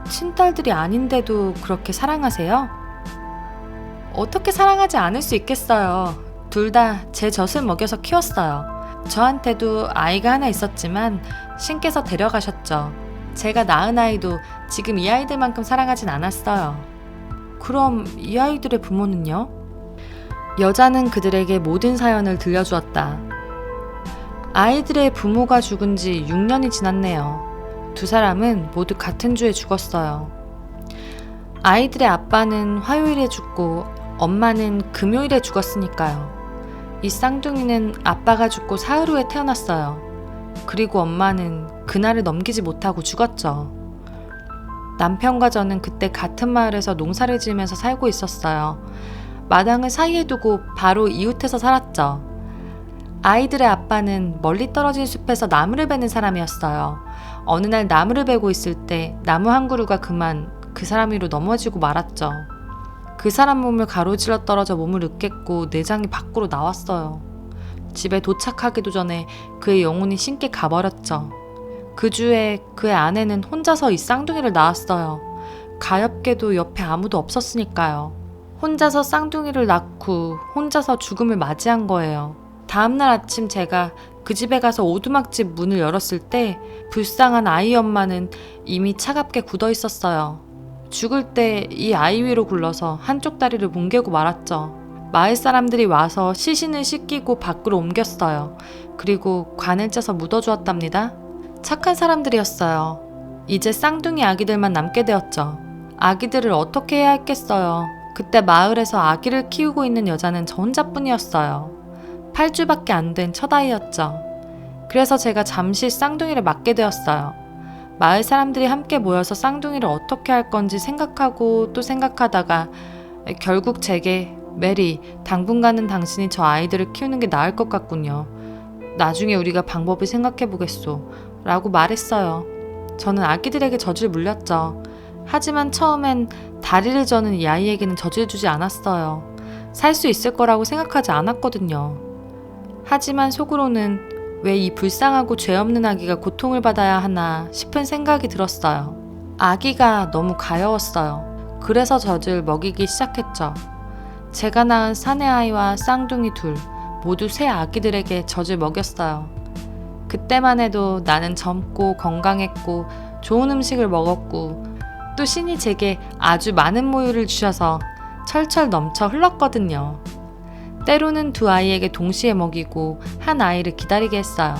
친딸들이 아닌데도 그렇게 사랑하세요? 어떻게 사랑하지 않을 수 있겠어요. 둘 다 제 젖을 먹여서 키웠어요. 저한테도 아이가 하나 있었지만 신께서 데려가셨죠. 제가 낳은 아이도 지금 이 아이들만큼 사랑하진 않았어요. 그럼 이 아이들의 부모는요? 여자는 그들에게 모든 사연을 들려주었다. 아이들의 부모가 죽은 지 6년이 지났네요. 두 사람은 모두 같은 주에 죽었어요. 아이들의 아빠는 화요일에 죽고 엄마는 금요일에 죽었으니까요. 이 쌍둥이는 아빠가 죽고 사흘 후에 태어났어요. 그리고 엄마는 그날을 넘기지 못하고 죽었죠. 남편과 저는 그때 같은 마을에서 농사를 지으면서 살고 있었어요. 마당을 사이에 두고 바로 이웃해서 살았죠. 아이들의 아빠는 멀리 떨어진 숲에서 나무를 베는 사람이었어요. 어느 날 나무를 베고 있을 때 나무 한 그루가 그만 그 사람 위로 넘어지고 말았죠. 그 사람 몸을 가로질러 떨어져 몸을 으깼고 내장이 밖으로 나왔어요. 집에 도착하기도 전에 그의 영혼이 신께 가버렸죠. 그 주에 그의 아내는 혼자서 이 쌍둥이를 낳았어요. 가엾게도 옆에 아무도 없었으니까요. 혼자서 쌍둥이를 낳고 혼자서 죽음을 맞이한 거예요. 다음날 아침 제가 그 집에 가서 오두막집 문을 열었을 때 불쌍한 아이 엄마는 이미 차갑게 굳어 있었어요. 죽을 때 이 아이 위로 굴러서 한쪽 다리를 뭉개고 말았죠. 마을 사람들이 와서 시신을 씻기고 밖으로 옮겼어요. 그리고 관을 짜서 묻어주었답니다. 착한 사람들이었어요. 이제 쌍둥이 아기들만 남게 되었죠. 아기들을 어떻게 해야 했겠어요. 그때 마을에서 아기를 키우고 있는 여자는 저 혼자뿐이었어요. 8주밖에 안 된 첫아이였죠. 그래서 제가 잠시 쌍둥이를 맡게 되었어요. 마을 사람들이 함께 모여서 쌍둥이를 어떻게 할 건지 생각하고 또 생각하다가 결국 제게 메리, 당분간은 당신이 저 아이들을 키우는 게 나을 것 같군요. 나중에 우리가 방법을 생각해 보겠소. 라고 말했어요. 저는 아기들에게 젖을 물렸죠. 하지만 처음엔 다리를 저는 이 아이에게는 젖을 주지 않았어요. 살 수 있을 거라고 생각하지 않았거든요. 하지만 속으로는 왜 이 불쌍하고 죄 없는 아기가 고통을 받아야 하나 싶은 생각이 들었어요. 아기가 너무 가여웠어요. 그래서 젖을 먹이기 시작했죠. 제가 낳은 사내 아이와 쌍둥이 둘 모두 새 아기들에게 젖을 먹였어요. 그때만 해도 나는 젊고 건강했고 좋은 음식을 먹었고 또 신이 제게 아주 많은 모유를 주셔서 철철 넘쳐 흘렀거든요. 때로는 두 아이에게 동시에 먹이고 한 아이를 기다리게 했어요.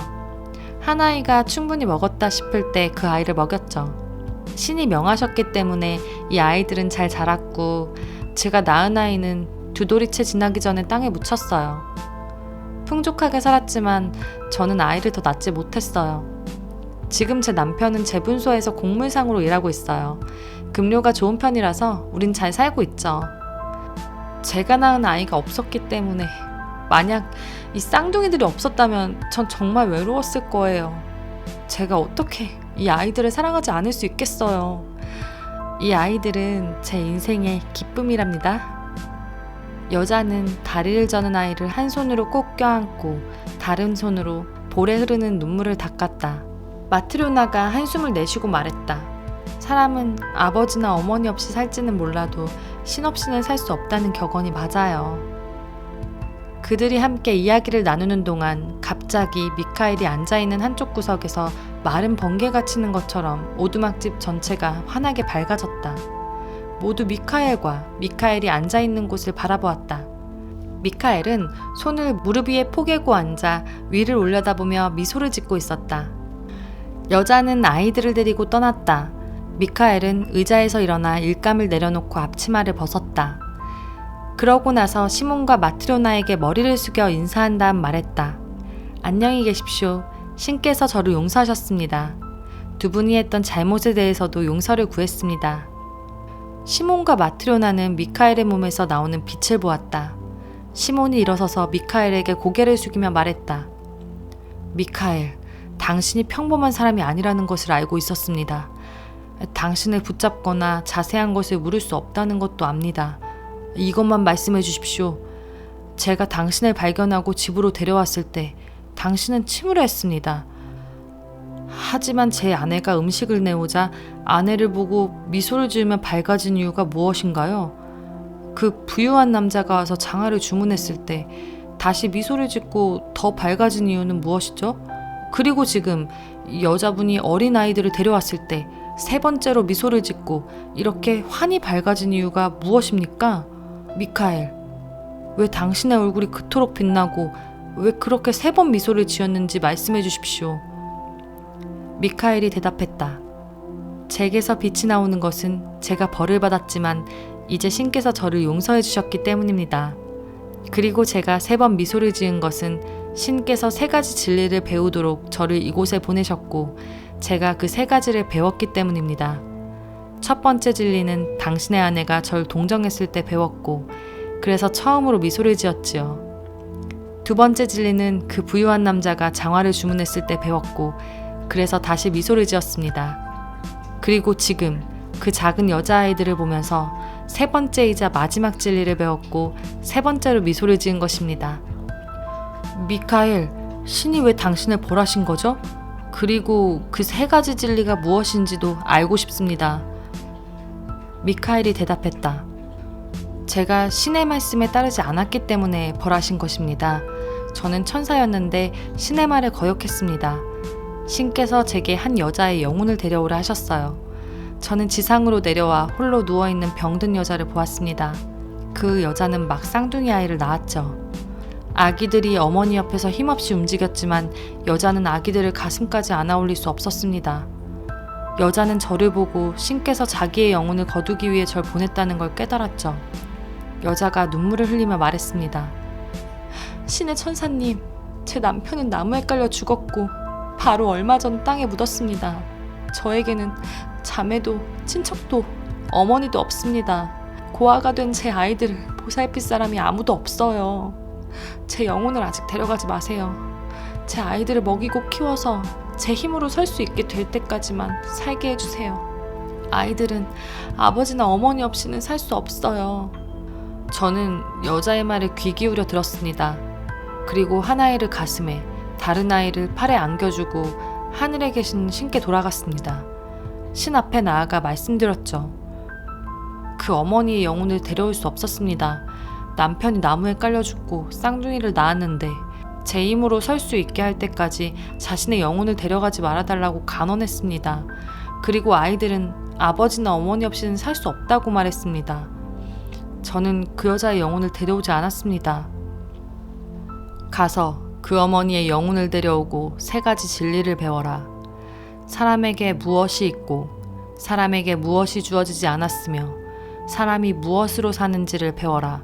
한 아이가 충분히 먹었다 싶을 때 그 아이를 먹였죠. 신이 명하셨기 때문에 이 아이들은 잘 자랐고 제가 낳은 아이는 두 돌이채 지나기 전에 땅에 묻혔어요. 풍족하게 살았지만 저는 아이를 더 낳지 못했어요. 지금 제 남편은 재분소에서 곡물상으로 일하고 있어요. 급료가 좋은 편이라서 우린 잘 살고 있죠. 제가 낳은 아이가 없었기 때문에 만약 이 쌍둥이들이 없었다면 전 정말 외로웠을 거예요. 제가 어떻게 이 아이들을 사랑하지 않을 수 있겠어요. 이 아이들은 제 인생의 기쁨이랍니다. 여자는 다리를 저는 아이를 한 손으로 꼭 껴안고 다른 손으로 볼에 흐르는 눈물을 닦았다. 마트료나가 한숨을 내쉬고 말했다. 사람은 아버지나 어머니 없이 살지는 몰라도 신 없이는 살 수 없다는 격언이 맞아요. 그들이 함께 이야기를 나누는 동안 갑자기 미카엘이 앉아있는 한쪽 구석에서 마른 번개가 치는 것처럼 오두막집 전체가 환하게 밝아졌다. 모두 미카엘이 앉아있는 곳을 바라보았다. 미카엘은 손을 무릎 위에 포개고 앉아 위를 올려다보며 미소를 짓고 있었다. 여자는 아이들을 데리고 떠났다. 미카엘은 의자에서 일어나 일감을 내려놓고 앞치마를 벗었다. 그러고 나서 시몬과 마트로나에게 머리를 숙여 인사한 다음 말했다. 안녕히 계십시오. 신께서 저를 용서하셨습니다. 두 분이 했던 잘못에 대해서도 용서를 구했습니다. 시몬과 마트로나는 미카엘의 몸에서 나오는 빛을 보았다. 시몬이 일어서서 미카엘에게 고개를 숙이며 말했다. 미카엘, 당신이 평범한 사람이 아니라는 것을 알고 있었습니다. 당신을 붙잡거나 자세한 것을 물을 수 없다는 것도 압니다. 이것만 말씀해 주십시오. 제가 당신을 발견하고 집으로 데려왔을 때 당신은 침울했습니다. 하지만 제 아내가 음식을 내오자 아내를 보고 미소를 지으며 밝아진 이유가 무엇인가요? 그 부유한 남자가 와서 장화를 주문했을 때 다시 미소를 짓고 더 밝아진 이유는 무엇이죠? 그리고 지금 여자분이 어린 아이들을 데려왔을 때 세 번째로 미소를 짓고 이렇게 환히 밝아진 이유가 무엇입니까? 미카엘, 왜 당신의 얼굴이 그토록 빛나고 왜 그렇게 3번 미소를 지었는지 말씀해 주십시오. 미카엘이 대답했다. 제게서 빛이 나오는 것은 제가 벌을 받았지만 이제 신께서 저를 용서해 주셨기 때문입니다. 그리고 제가 3번 미소를 지은 것은 신께서 3가지 진리를 배우도록 저를 이곳에 보내셨고 제가 그 3가지를 배웠기 때문입니다. 첫 번째 진리는 당신의 아내가 절 동정했을 때 배웠고 그래서 처음으로 미소를 지었지요. 두 번째 진리는 그 부유한 남자가 장화를 주문했을 때 배웠고 그래서 다시 미소를 지었습니다. 그리고 지금 그 작은 여자아이들을 보면서 3번째이자 마지막 진리를 배웠고 3번째로 미소를 지은 것입니다. 미카엘, 신이 왜 당신을 벌하신 거죠? 그리고 그 3가지 진리가 무엇인지도 알고 싶습니다. 미카엘이 대답했다. 제가 신의 말씀에 따르지 않았기 때문에 벌하신 것입니다. 저는 천사였는데 신의 말에 거역했습니다. 신께서 제게 한 여자의 영혼을 데려오라 하셨어요. 저는 지상으로 내려와 홀로 누워있는 병든 여자를 보았습니다. 그 여자는 막 쌍둥이 아이를 낳았죠. 아기들이 어머니 옆에서 힘없이 움직였지만 여자는 아기들을 가슴까지 안아 올릴 수 없었습니다. 여자는 저를 보고 신께서 자기의 영혼을 거두기 위해 절 보냈다는 걸 깨달았죠. 여자가 눈물을 흘리며 말했습니다. 신의 천사님, 제 남편은 나무에 깔려 죽었고 바로 얼마 전 땅에 묻었습니다. 저에게는 자매도 친척도 어머니도 없습니다. 고아가 된 제 아이들을 보살필 사람이 아무도 없어요. 제 영혼을 아직 데려가지 마세요. 제 아이들을 먹이고 키워서 제 힘으로 설 수 있게 될 때까지만 살게 해주세요. 아이들은 아버지나 어머니 없이는 살 수 없어요. 저는 여자의 말에 귀 기울여 들었습니다. 그리고 한 아이를 가슴에, 다른 아이를 팔에 안겨주고 하늘에 계신 신께 돌아갔습니다. 신 앞에 나아가 말씀드렸죠. 그 어머니의 영혼을 데려올 수 없었습니다. 남편이 나무에 깔려 죽고 쌍둥이를 낳았는데 제 힘으로 설 수 있게 할 때까지 자신의 영혼을 데려가지 말아달라고 간언했습니다. 그리고 아이들은 아버지나 어머니 없이는 살 수 없다고 말했습니다. 저는 그 여자의 영혼을 데려오지 않았습니다. 가서 그 어머니의 영혼을 데려오고 3가지 진리를 배워라. 사람에게 무엇이 있고 사람에게 무엇이 주어지지 않았으며 사람이 무엇으로 사는지를 배워라.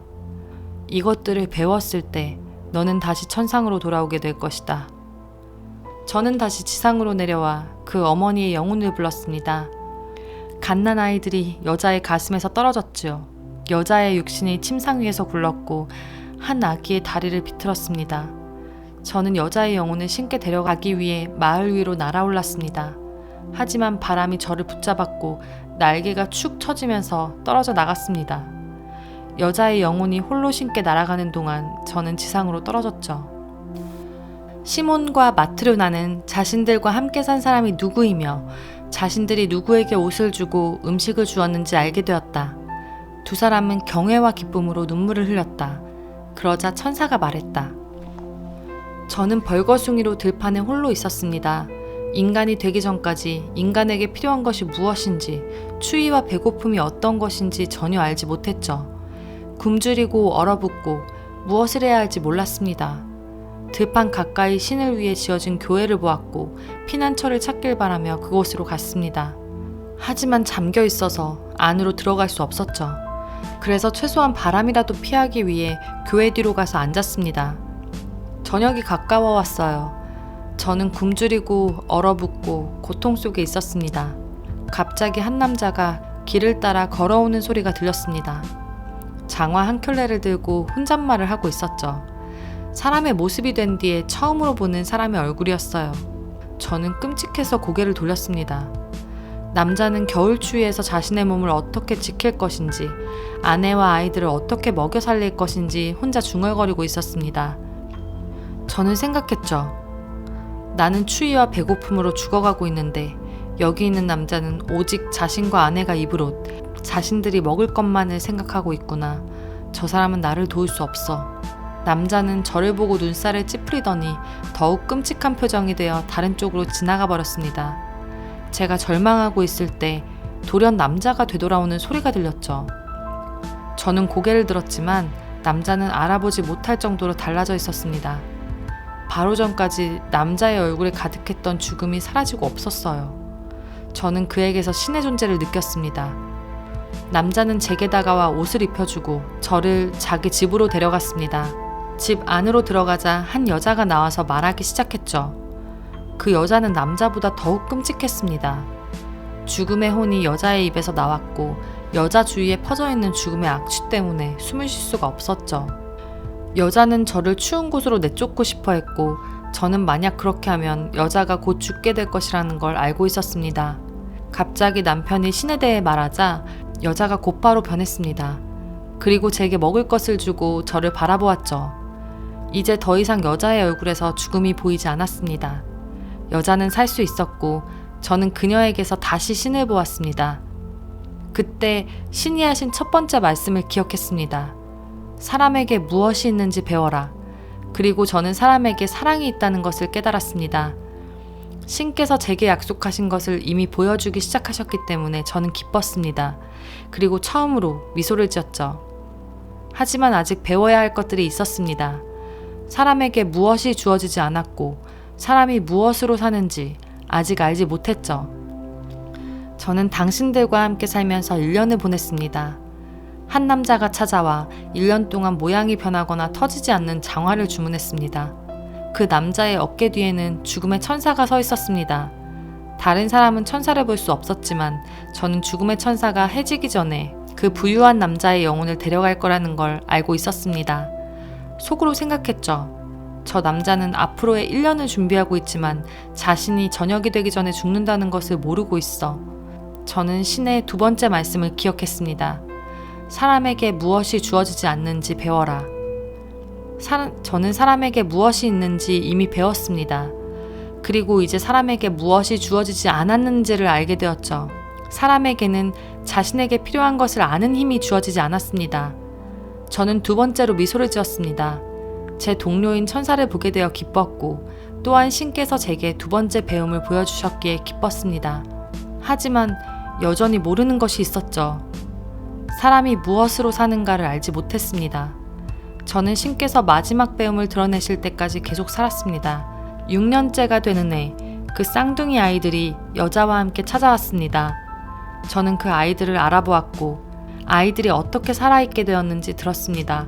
이것들을 배웠을 때 너는 다시 천상으로 돌아오게 될 것이다. 저는 다시 지상으로 내려와 그 어머니의 영혼을 불렀습니다. 갓난 아이들이 여자의 가슴에서 떨어졌지요. 여자의 육신이 침상 위에서 굴렀고 한 아기의 다리를 비틀었습니다. 저는 여자의 영혼을 신께 데려가기 위해 마을 위로 날아올랐습니다. 하지만 바람이 저를 붙잡았고 날개가 축 처지면서 떨어져 나갔습니다. 여자의 영혼이 홀로 신께 날아가는 동안 저는 지상으로 떨어졌죠. 시몬과 마트료나는 자신들과 함께 산 사람이 누구이며 자신들이 누구에게 옷을 주고 음식을 주었는지 알게 되었다. 두 사람은 경외와 기쁨으로 눈물을 흘렸다. 그러자 천사가 말했다. 저는 벌거숭이로 들판에 홀로 있었습니다. 인간이 되기 전까지 인간에게 필요한 것이 무엇인지, 추위와 배고픔이 어떤 것인지 전혀 알지 못했죠. 굶주리고 얼어붙고 무엇을 해야 할지 몰랐습니다. 들판 가까이 신을 위해 지어진 교회를 보았고 피난처를 찾길 바라며 그곳으로 갔습니다. 하지만 잠겨 있어서 안으로 들어갈 수 없었죠. 그래서 최소한 바람이라도 피하기 위해 교회 뒤로 가서 앉았습니다. 저녁이 가까워 왔어요. 저는 굶주리고 얼어붙고 고통 속에 있었습니다. 갑자기 한 남자가 길을 따라 걸어오는 소리가 들렸습니다. 장화 한 켤레를 들고 혼잣말을 하고 있었죠. 사람의 모습이 된 뒤에 처음으로 보는 사람의 얼굴이었어요. 저는 끔찍해서 고개를 돌렸습니다. 남자는 겨울 추위에서 자신의 몸을 어떻게 지킬 것인지, 아내와 아이들을 어떻게 먹여 살릴 것인지 혼자 중얼거리고 있었습니다. 저는 생각했죠. 나는 추위와 배고픔으로 죽어가고 있는데 여기 있는 남자는 오직 자신과 아내가 입을 옷, 자신들이 먹을 것만을 생각하고 있구나. 저 사람은 나를 도울 수 없어. 남자는 저를 보고 눈살을 찌푸리더니 더욱 끔찍한 표정이 되어 다른 쪽으로 지나가 버렸습니다. 제가 절망하고 있을 때 돌연 남자가 되돌아오는 소리가 들렸죠. 저는 고개를 들었지만 남자는 알아보지 못할 정도로 달라져 있었습니다. 바로 전까지 남자의 얼굴에 가득했던 죽음이 사라지고 없었어요. 저는 그에게서 신의 존재를 느꼈습니다. 남자는 제게 다가와 옷을 입혀주고 저를 자기 집으로 데려갔습니다. 집 안으로 들어가자 한 여자가 나와서 말하기 시작했죠. 그 여자는 남자보다 더욱 끔찍했습니다. 죽음의 혼이 여자의 입에서 나왔고 여자 주위에 퍼져있는 죽음의 악취 때문에 숨을 쉴 수가 없었죠. 여자는 저를 추운 곳으로 내쫓고 싶어 했고 저는 만약 그렇게 하면 여자가 곧 죽게 될 것이라는 걸 알고 있었습니다. 갑자기 남편이 신에 대해 말하자 여자가 곧바로 변했습니다. 그리고 제게 먹을 것을 주고 저를 바라보았죠. 이제 더 이상 여자의 얼굴에서 죽음이 보이지 않았습니다. 여자는 살 수 있었고 저는 그녀에게서 다시 신을 보았습니다. 그때 신이 하신 첫 번째 말씀을 기억했습니다. 사람에게 무엇이 있는지 배워라. 그리고 저는 사람에게 사랑이 있다는 것을 깨달았습니다. 신께서 제게 약속하신 것을 이미 보여주기 시작하셨기 때문에 저는 기뻤습니다. 그리고 처음으로 미소를 지었죠. 하지만 아직 배워야 할 것들이 있었습니다. 사람에게 무엇이 주어지지 않았고 사람이 무엇으로 사는지 아직 알지 못했죠. 저는 당신들과 함께 살면서 1년을 보냈습니다. 한 남자가 찾아와 1년 동안 모양이 변하거나 터지지 않는 장화를 주문했습니다. 그 남자의 어깨 뒤에는 죽음의 천사가 서 있었습니다. 다른 사람은 천사를 볼 수 없었지만 저는 죽음의 천사가 해지기 전에 그 부유한 남자의 영혼을 데려갈 거라는 걸 알고 있었습니다. 속으로 생각했죠. 저 남자는 앞으로의 1년을 준비하고 있지만 자신이 저녁이 되기 전에 죽는다는 것을 모르고 있어. 저는 신의 두 번째 말씀을 기억했습니다. 사람에게 무엇이 주어지지 않는지 배워라. 저는 사람에게 무엇이 있는지 이미 배웠습니다. 그리고 이제 사람에게 무엇이 주어지지 않았는지를 알게 되었죠. 사람에게는 자신에게 필요한 것을 아는 힘이 주어지지 않았습니다. 저는 두 번째로 미소를 지었습니다. 제 동료인 천사를 보게 되어 기뻤고 또한 신께서 제게 두 번째 배움을 보여주셨기에 기뻤습니다. 하지만 여전히 모르는 것이 있었죠. 사람이 무엇으로 사는가를 알지 못했습니다. 저는 신께서 마지막 배움을 드러내실 때까지 계속 살았습니다. 6년째가 되는 해, 그 쌍둥이 아이들이 여자와 함께 찾아왔습니다. 저는 그 아이들을 알아보았고 아이들이 어떻게 살아있게 되었는지 들었습니다.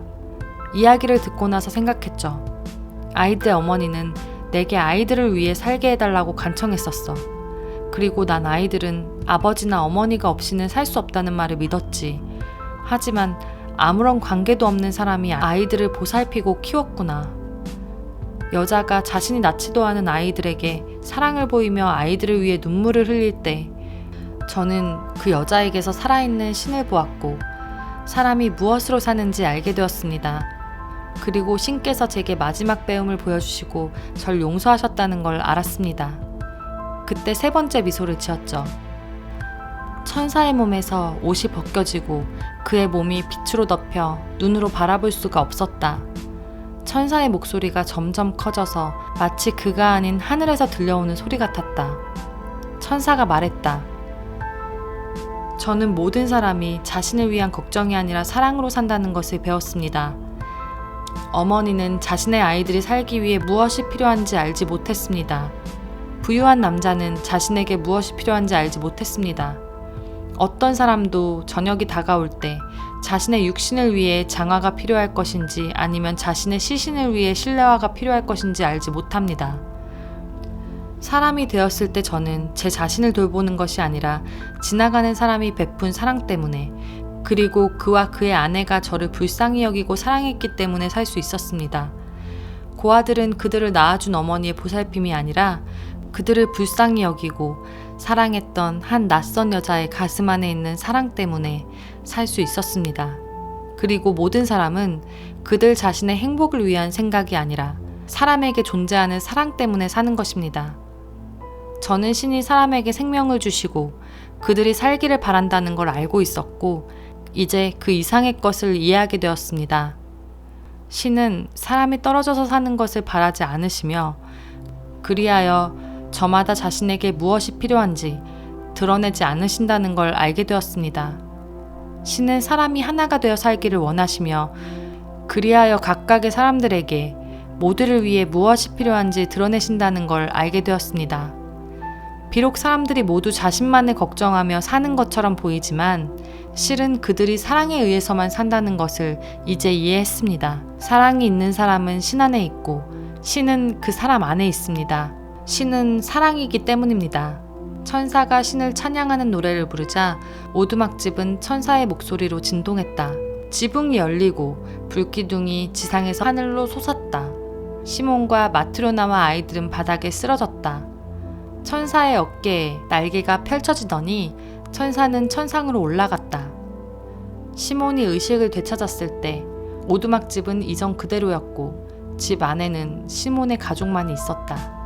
이야기를 듣고 나서 생각했죠. 아이들의 어머니는 내게 아이들을 위해 살게 해달라고 간청했었어. 그리고 난 아이들은 아버지나 어머니가 없이는 살 수 없다는 말을 믿었지. 하지만 아무런 관계도 없는 사람이 아이들을 보살피고 키웠구나. 여자가 자신이 낳지도 않은 아이들에게 사랑을 보이며 아이들을 위해 눈물을 흘릴 때 저는 그 여자에게서 살아있는 신을 보았고 사람이 무엇으로 사는지 알게 되었습니다. 그리고 신께서 제게 마지막 배움을 보여주시고 절 용서하셨다는 걸 알았습니다. 그때 세 번째 미소를 지었죠. 천사의 몸에서 옷이 벗겨지고 그의 몸이 빛으로 덮여 눈으로 바라볼 수가 없었다. 천사의 목소리가 점점 커져서 마치 그가 아닌 하늘에서 들려오는 소리 같았다. 천사가 말했다. 저는 모든 사람이 자신을 위한 걱정이 아니라 사랑으로 산다는 것을 배웠습니다. 어머니는 자신의 아이들이 살기 위해 무엇이 필요한지 알지 못했습니다. 부유한 남자는 자신에게 무엇이 필요한지 알지 못했습니다. 어떤 사람도 저녁이 다가올 때 자신의 육신을 위해 장화가 필요할 것인지 아니면 자신의 시신을 위해 실내화가 필요할 것인지 알지 못합니다. 사람이 되었을 때 저는 제 자신을 돌보는 것이 아니라 지나가는 사람이 베푼 사랑 때문에 그리고 그와 그의 아내가 저를 불쌍히 여기고 사랑했기 때문에 살 수 있었습니다. 고아들은 그들을 낳아준 어머니의 보살핌이 아니라 그들을 불쌍히 여기고 사랑했던 한 낯선 여자의 가슴 안에 있는 사랑 때문에 살 수 있었습니다. 그리고 모든 사람은 그들 자신의 행복을 위한 생각이 아니라 사람에게 존재하는 사랑 때문에 사는 것입니다. 저는 신이 사람에게 생명을 주시고 그들이 살기를 바란다는 걸 알고 있었고 이제 그 이상의 것을 이해하게 되었습니다. 신은 사람이 떨어져서 사는 것을 바라지 않으시며 그리하여 저마다 자신에게 무엇이 필요한지 드러내지 않으신다는 걸 알게 되었습니다. 신은 사람이 하나가 되어 살기를 원하시며 그리하여 각각의 사람들에게 모두를 위해 무엇이 필요한지 드러내신다는 걸 알게 되었습니다. 비록 사람들이 모두 자신만을 걱정하며 사는 것처럼 보이지만 실은 그들이 사랑에 의해서만 산다는 것을 이제 이해했습니다. 사랑이 있는 사람은 신 안에 있고 신은 그 사람 안에 있습니다. 신은 사랑이기 때문입니다. 천사가 신을 찬양하는 노래를 부르자 오두막집은 천사의 목소리로 진동했다. 지붕이 열리고 불기둥이 지상에서 하늘로 솟았다. 시몬과 마트로나와 아이들은 바닥에 쓰러졌다. 천사의 어깨에 날개가 펼쳐지더니 천사는 천상으로 올라갔다. 시몬이 의식을 되찾았을 때 오두막집은 이전 그대로였고 집 안에는 시몬의 가족만이 있었다.